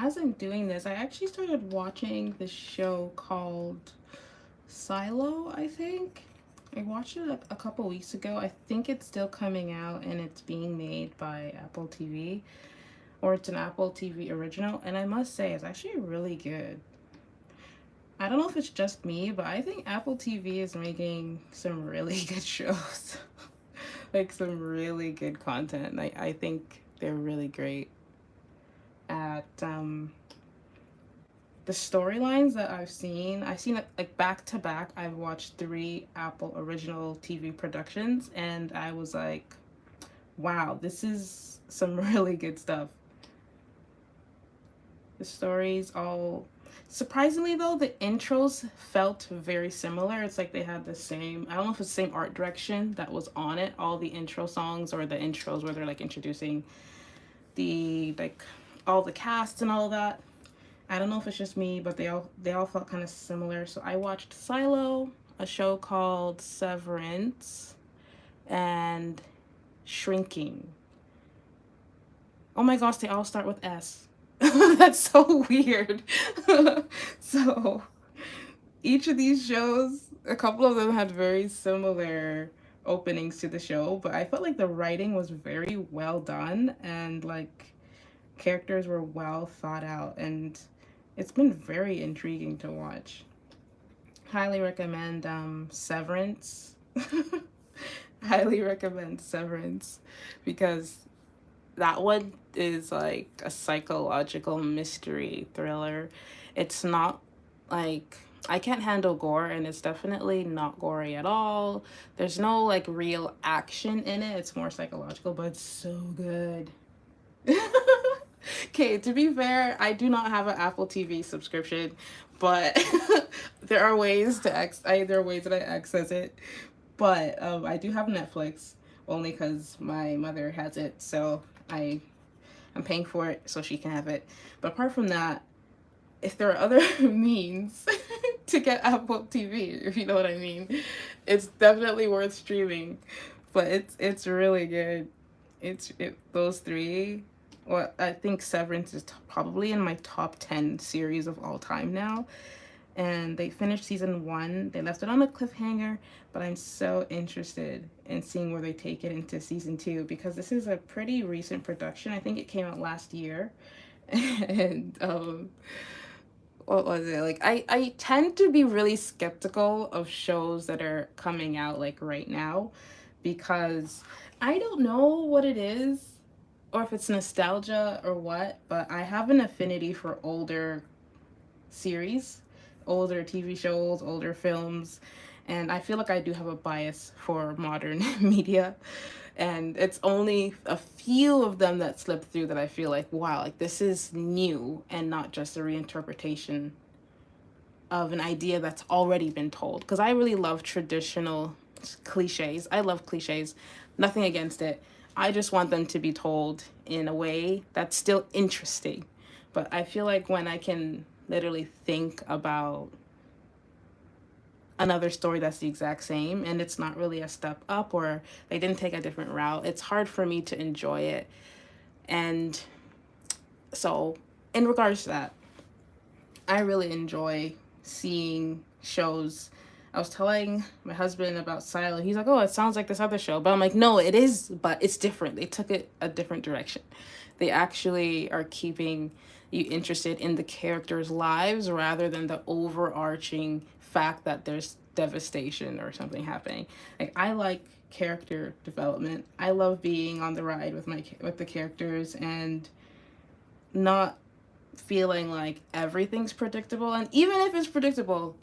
as I'm doing this, I actually started watching this show called Silo, I think. I watched it a couple weeks ago. I think it's still coming out and it's being made by Apple TV, or it's an Apple TV original, and I must say it's actually really good. I don't know if it's just me, but I think Apple TV is making some really good shows. Like some really good content. I think they're really great at the storylines that I've seen it like back to back. I've watched 3 Apple original TV productions, and I was like, wow, this is some really good stuff. The stories all surprisingly though, the intros felt very similar. It's like they had the same, I don't know if it's the same art direction that was on it, all the intro songs or the intros where they're like introducing the like all the cast and all of that. I don't know if it's just me, but they all felt kind of similar. So I watched Silo, a show called Severance, and Shrinking. Oh my gosh, they all start with S. That's so weird. So each of these shows, a couple of them had very similar openings to the show, but I felt like the writing was very well done and like characters were well thought out, and it's been very intriguing to watch. Highly recommend Severance. Highly recommend Severance because that one is like a psychological mystery thriller. It's not like, I can't handle gore, and it's definitely not gory at all. There's no like real action in it. It's more psychological, but it's so good. Okay, to be fair, I do not have an Apple TV subscription, but there are ways to there are ways that I access it. But I do have Netflix only because my mother has it, so I'm paying for it so she can have it. But apart from that, if there are other means to get Apple TV, if you know what I mean, it's definitely worth streaming. But it's really good. Those 3. Well, I think Severance is probably in my top 10 series of all time now. And they finished season 1. They left it on a cliffhanger, but I'm so interested in seeing where they take it into season 2 because this is a pretty recent production. I think it came out last year. And what was it? Like I tend to be really skeptical of shows that are coming out like right now because I don't know what it is or if it's nostalgia or what, but I have an affinity for older series, older TV shows, older films, and I feel like I do have a bias for modern media. And it's only a few of them that slip through that I feel like, wow, like this is new and not just a reinterpretation of an idea that's already been told. Because I really love traditional cliches. I love cliches. Nothing against it. I just want them to be told in a way that's still interesting. But I feel like when I can literally think about another story that's the exact same and it's not really a step up or they didn't take a different route, it's hard for me to enjoy it. And so, in regards to that, I really enjoy seeing shows. I was telling my husband about Silo. He's like, oh, it sounds like this other show. But I'm like, no, it is, but it's different. They took it a different direction. They actually are keeping you interested in the characters' lives rather than the overarching fact that there's devastation or something happening. Like, I like character development. I love being on the ride with the characters and not feeling like everything's predictable. And even if it's predictable,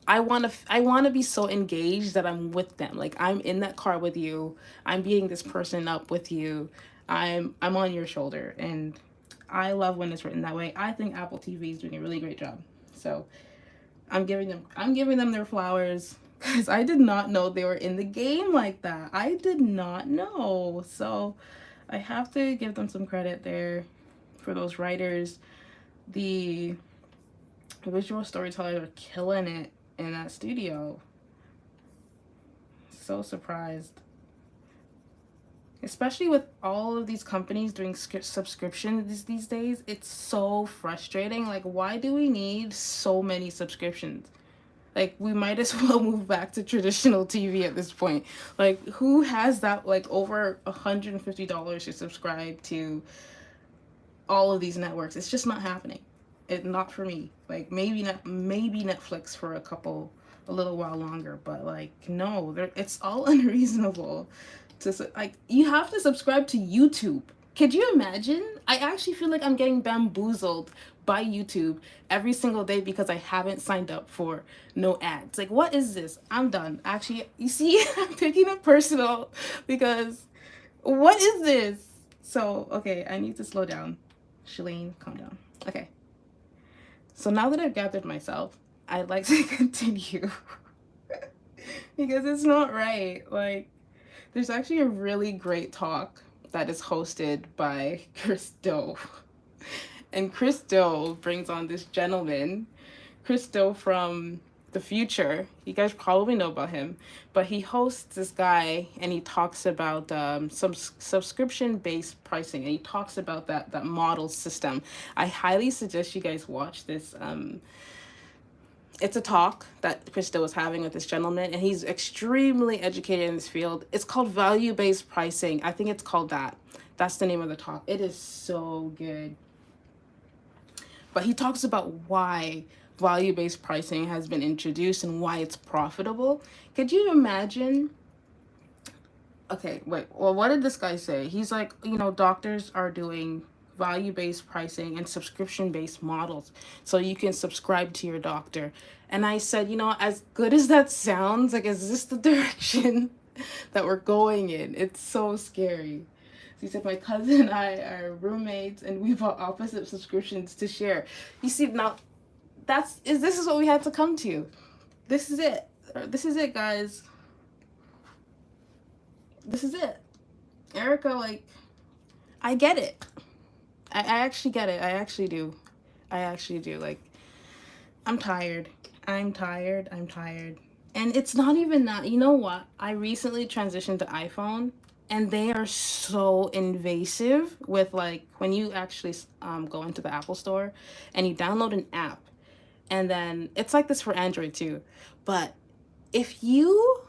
I want to be so engaged that I'm with them. Like I'm in that car with you. I'm beating this person up with you. I'm on your shoulder, and I love when it's written that way. I think Apple TV is doing a really great job. So I'm giving them their flowers because I did not know they were in the game like that. I did not know. So I have to give them some credit there for those writers. The visual storytellers are killing it in that studio. So surprised. Especially with all of these companies doing subscriptions these days, it's so frustrating. Like, why do we need so many subscriptions? Like, we might as well move back to traditional TV at this point. Like, who has that, like, over $150 to subscribe to all of these networks? It's just not happening. Not for me. Like, maybe Netflix for a little while longer, but like, no, it's all unreasonable like, you have to subscribe to YouTube. Could you imagine? I actually feel like I'm getting bamboozled by YouTube every single day because I haven't signed up for no ads. Like, what is this? I'm done. Actually, you see, I'm taking it personal because what is this? So, okay, I need to slow down. Shalene, calm down. Okay. So now that I've gathered myself, I'd like to continue because it's not right. Like, there's actually a really great talk that is hosted by Chris Do. And Chris Do brings on this gentleman, Chris Do from the future. You guys probably know about him, but he hosts this guy and he talks about some subscription-based pricing, and he talks about that model system. I highly suggest you guys watch this. It's a talk that Krista was having with this gentleman, and he's extremely educated in this field. It's called value-based pricing. I think it's called that. That's the name of the talk. It is so good. But he talks about why value-based pricing has been introduced and why it's profitable. Could you imagine? Okay, wait. Well, what did this guy say? He's like, doctors are doing value-based pricing and subscription-based models, so you can subscribe to your doctor. And I said, as good as that sounds, like, is this the direction that we're going in? It's so scary. So he said, my cousin and I are roommates and we bought opposite subscriptions to share. You see, now this is what we had to come to. This is it. This is it, guys. This is it. Erica, like, I get it. I actually get it. I actually do. Like, I'm tired. I'm tired. And it's not even that. You know what? I recently transitioned to iPhone, and they are so invasive with, like, when you actually go into the Apple Store and you download an app, and then it's like this for Android too. But if you...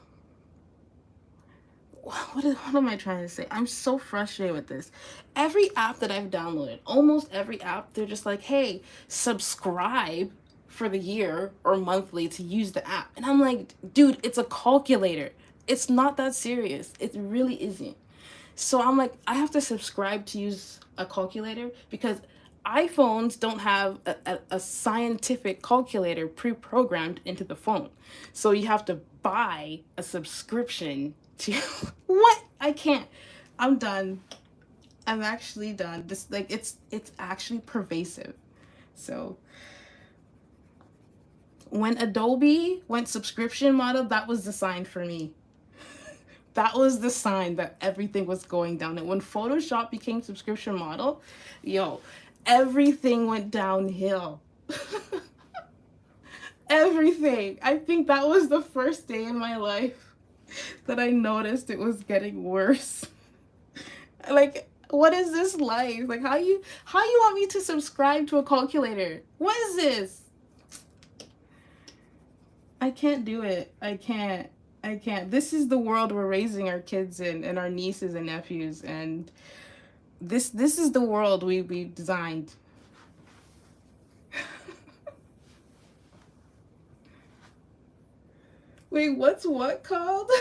What am I trying to say? I'm so frustrated with this. Every app that I've downloaded, almost every app, they're just like, hey, subscribe for the year or monthly to use the app. And I'm like, dude, it's a calculator. It's not that serious. It really isn't. So I'm like, I have to subscribe to use a calculator because iPhones don't have a scientific calculator pre-programmed into the phone. So you have to buy a subscription to what? I can't. I'm done. I'm actually done. This, like, it's actually pervasive. So when Adobe went subscription model, that was the sign for me. That was the sign that everything was going down. And when Photoshop became subscription model, everything went downhill. Everything. I think that was the first day in my life that I noticed it was getting worse. Like, what is this life? Like, how you want me to subscribe to a calculator? What is this? I can't do it. I can't. This is the world we're raising our kids in, and our nieces and nephews, and this is the world we designed. Wait, what's what called?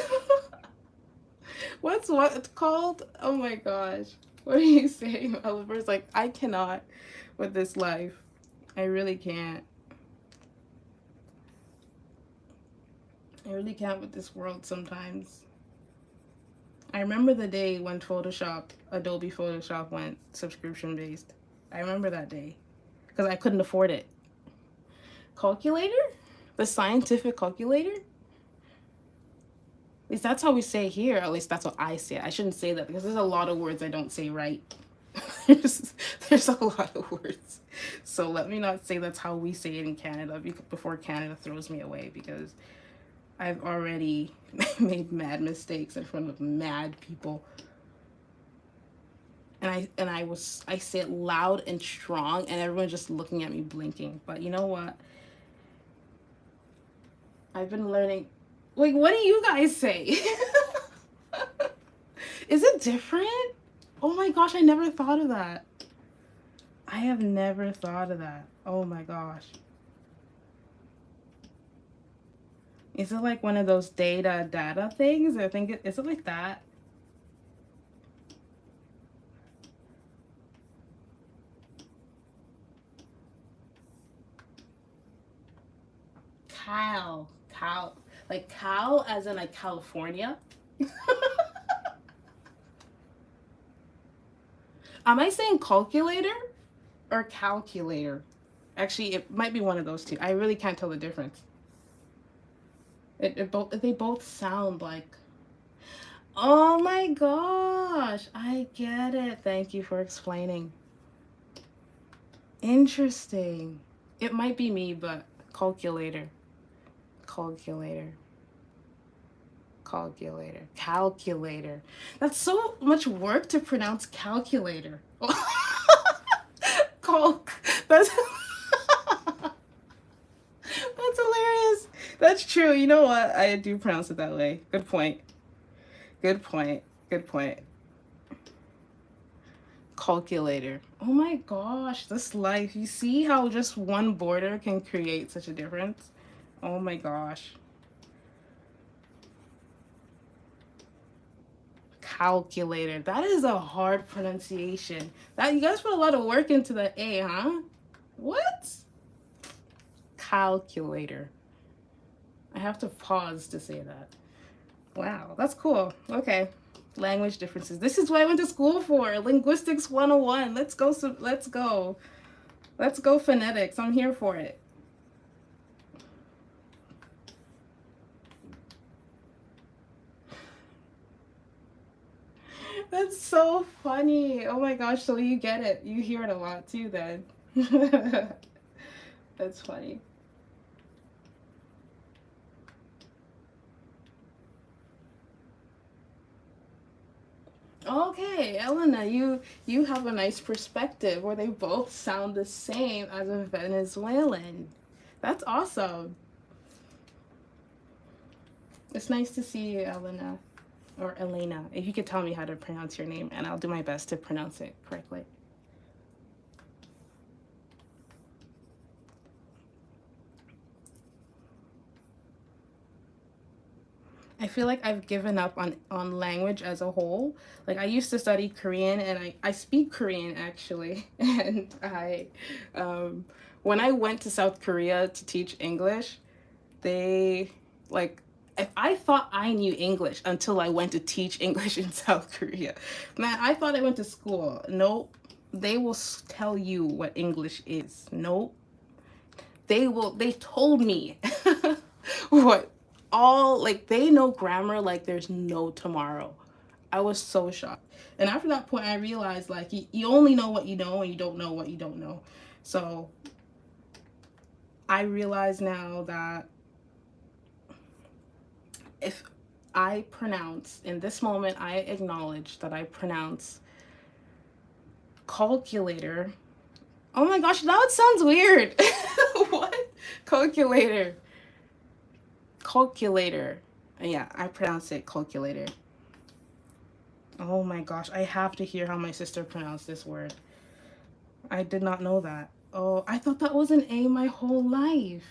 What's what called? Oh my gosh. What are you saying? Oliver's like, I cannot with this life. I really can't. I really can't with this world sometimes. I remember the day when Adobe Photoshop went subscription based. I remember that day because I couldn't afford it. Calculator? The scientific calculator? At least that's how we say here. At least that's what I say. I shouldn't say that because there's a lot of words I don't say right. there's a lot of words. So let me not say that's how we say it in Canada before Canada throws me away, because I've already made mad mistakes in front of mad people. I say it loud and strong, and everyone's just looking at me blinking. But you know what? I've been learning. Like, what do you guys say? Is it different? Oh my gosh, I never thought of that. I have never thought of that. Oh my gosh. Is it like one of those data things? I think is it like that? Cow, like cow as in like California. Am I saying calculator or calculator? Actually, it might be one of those two. I really can't tell the difference. They both sound like. Oh my gosh, I get it. Thank you for explaining. Interesting. It might be me, but calculator. Calculator. Calculator. Calculator. That's so much work to pronounce calculator. Calc. That's That's hilarious. That's true. You know what? I do pronounce it that way. Good point. Good point. Good point. Calculator. Oh my gosh, this life. You see how just one border can create such a difference? Oh my gosh. Calculator. That is a hard pronunciation. That you guys put a lot of work into the A, huh? What? Calculator. I have to pause to say that. Wow, that's cool. Okay. Language differences. This is what I went to school for. Linguistics 101. Let's go. Let's go. Let's go phonetics. I'm here for it. That's so funny. Oh my gosh, so you get it. You hear it a lot too then. That's funny. Okay, Elena, you have a nice perspective where they both sound the same as a Venezuelan. That's awesome. It's nice to see you, Elena. Or Elena. If you could tell me how to pronounce your name, and I'll do my best to pronounce it correctly. I feel like I've given up on language as a whole. Like I used to study Korean and I speak Korean actually. And when I went to South Korea to teach English, they like I thought I knew English until I went to teach English in South Korea. Man, I thought I went to school. Nope. They will tell you what English is. Nope. They told me what all like they know grammar like there's no tomorrow. I was so shocked. And after that point I realized like you only know what you know and you don't know what you don't know. So I realize now that if I pronounce in this moment, I acknowledge that I pronounce calculator. Oh my gosh, now it sounds weird. What? Calculator. Calculator. Yeah, I pronounce it calculator. Oh my gosh, I have to hear how my sister pronounced this word. I did not know that. Oh, I thought that was an A my whole life.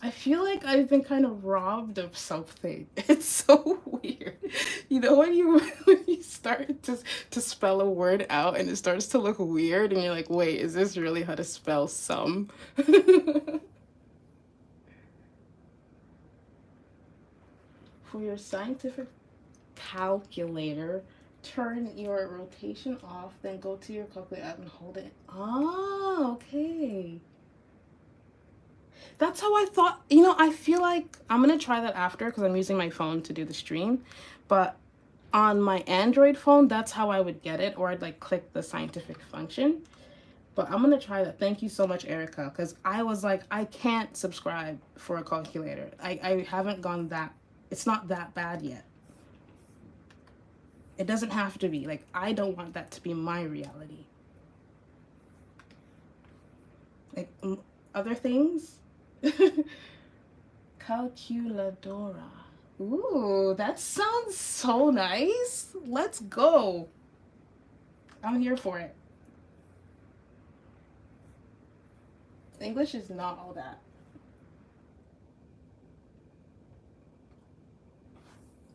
I feel like I've been kind of robbed of something. It's so weird. You know when you start to spell a word out and it starts to look weird and you're like, wait, is this really how to spell some? For your scientific calculator, turn your rotation off, then go to your calculator app and hold it. Oh, okay. That's how I thought. You know, I feel like I'm gonna try that after because I'm using my phone to do the stream. But on my Android phone, that's how I would get it, or I'd like click the scientific function. But I'm gonna try that. Thank you so much, Erica, because I was like, I can't subscribe for a calculator. I haven't gone that, it's not that bad yet. It doesn't have to be. Like, I don't want that to be my reality. Like, other things? Calculadora. Ooh, that sounds so nice. Let's go. I'm here for it. English is not all that.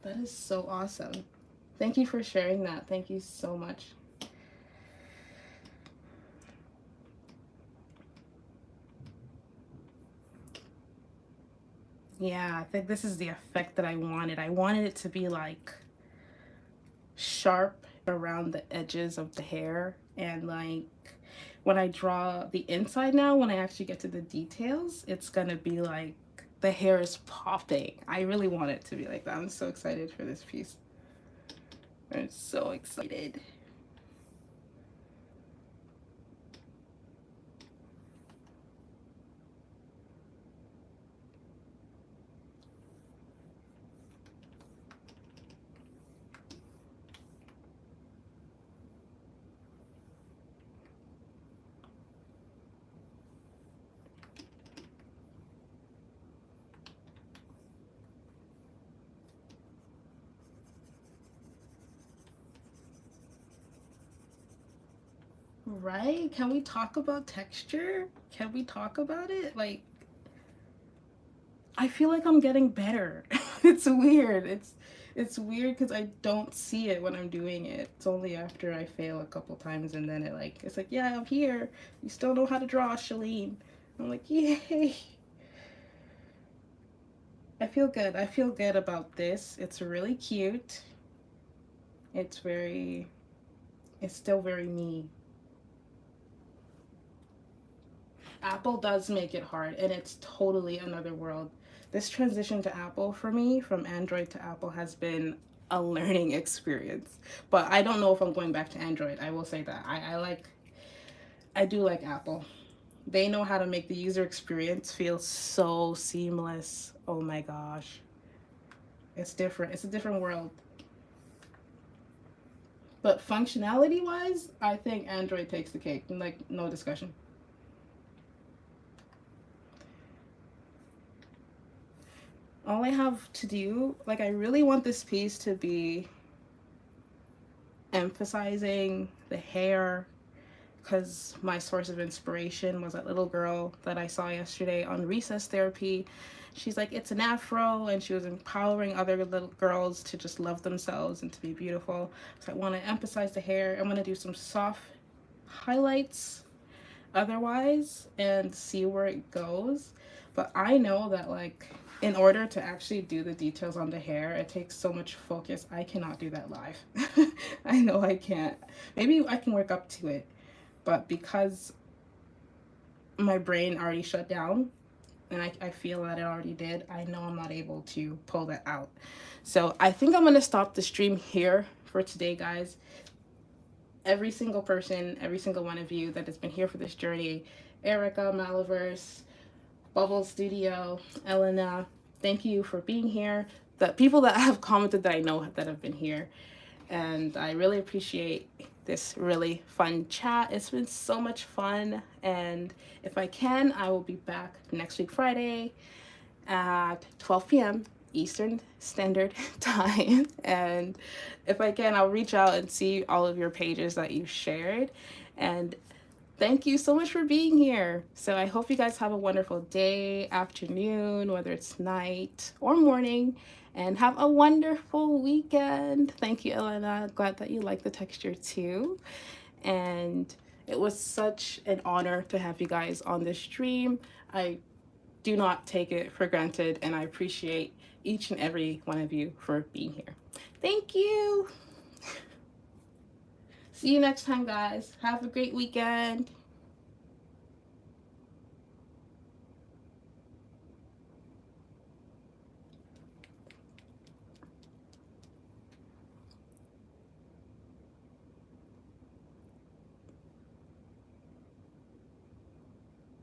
That is so awesome. Thank you for sharing that. Thank you so much. Yeah, I think this is the effect that I wanted. I wanted it to be like sharp around the edges of the hair, and like when I draw the inside now, when I actually get to the details, it's gonna be like the hair is popping. I really want it to be like that. I'm so excited for this piece. I'm so excited. Right? Can we talk about texture? Can we talk about it? Like, I feel like I'm getting better. It's weird. It's weird because I don't see it when I'm doing it. It's only after I fail a couple times and then it's like, yeah, I'm here. You still know how to draw, Shalene. I'm like, yay. I feel good. I feel good about this. It's really cute. It's very, it's still very me. Apple does make it hard, and it's totally another world. This transition to Apple for me, from Android to Apple, has been a learning experience. But I don't know if I'm going back to Android. I will say that. I do like Apple. They know how to make the user experience feel so seamless. Oh my gosh. It's different. It's a different world. But functionality wise, I think Android takes the cake. Like, no discussion. All I have to do, like, I really want this piece to be emphasizing the hair, because my source of inspiration was that little girl that I saw yesterday on recess therapy. She's like, it's an afro, and she was empowering other little girls to just love themselves and to be beautiful. So I want to emphasize the hair. I'm going to do some soft highlights otherwise and see where it goes. But I know that, like, in order to actually do the details on the hair, it takes so much focus. I cannot do that live. I know I can't. Maybe I can work up to it, but because my brain already shut down and I feel that it already did, I know I'm not able to pull that out. So I think I'm going to stop the stream here for today, guys. Every single person, every single one of you that has been here for this journey, Erica, Malaverse, Bubble Studio, Elena, thank you for being here. The people that have commented that I know that have been here. And I really appreciate this really fun chat. It's been so much fun. And if I can, I will be back next week, Friday at 12 p.m. Eastern Standard Time. And if I can, I'll reach out and see all of your pages that you shared. And thank you so much for being here. So I hope you guys have a wonderful day, afternoon, whether it's night or morning, and have a wonderful weekend. Thank you, Elena. Glad that you like the texture too. And it was such an honor to have you guys on this stream. I do not take it for granted, and I appreciate each and every one of you for being here. Thank you. See you next time, guys. Have a great weekend.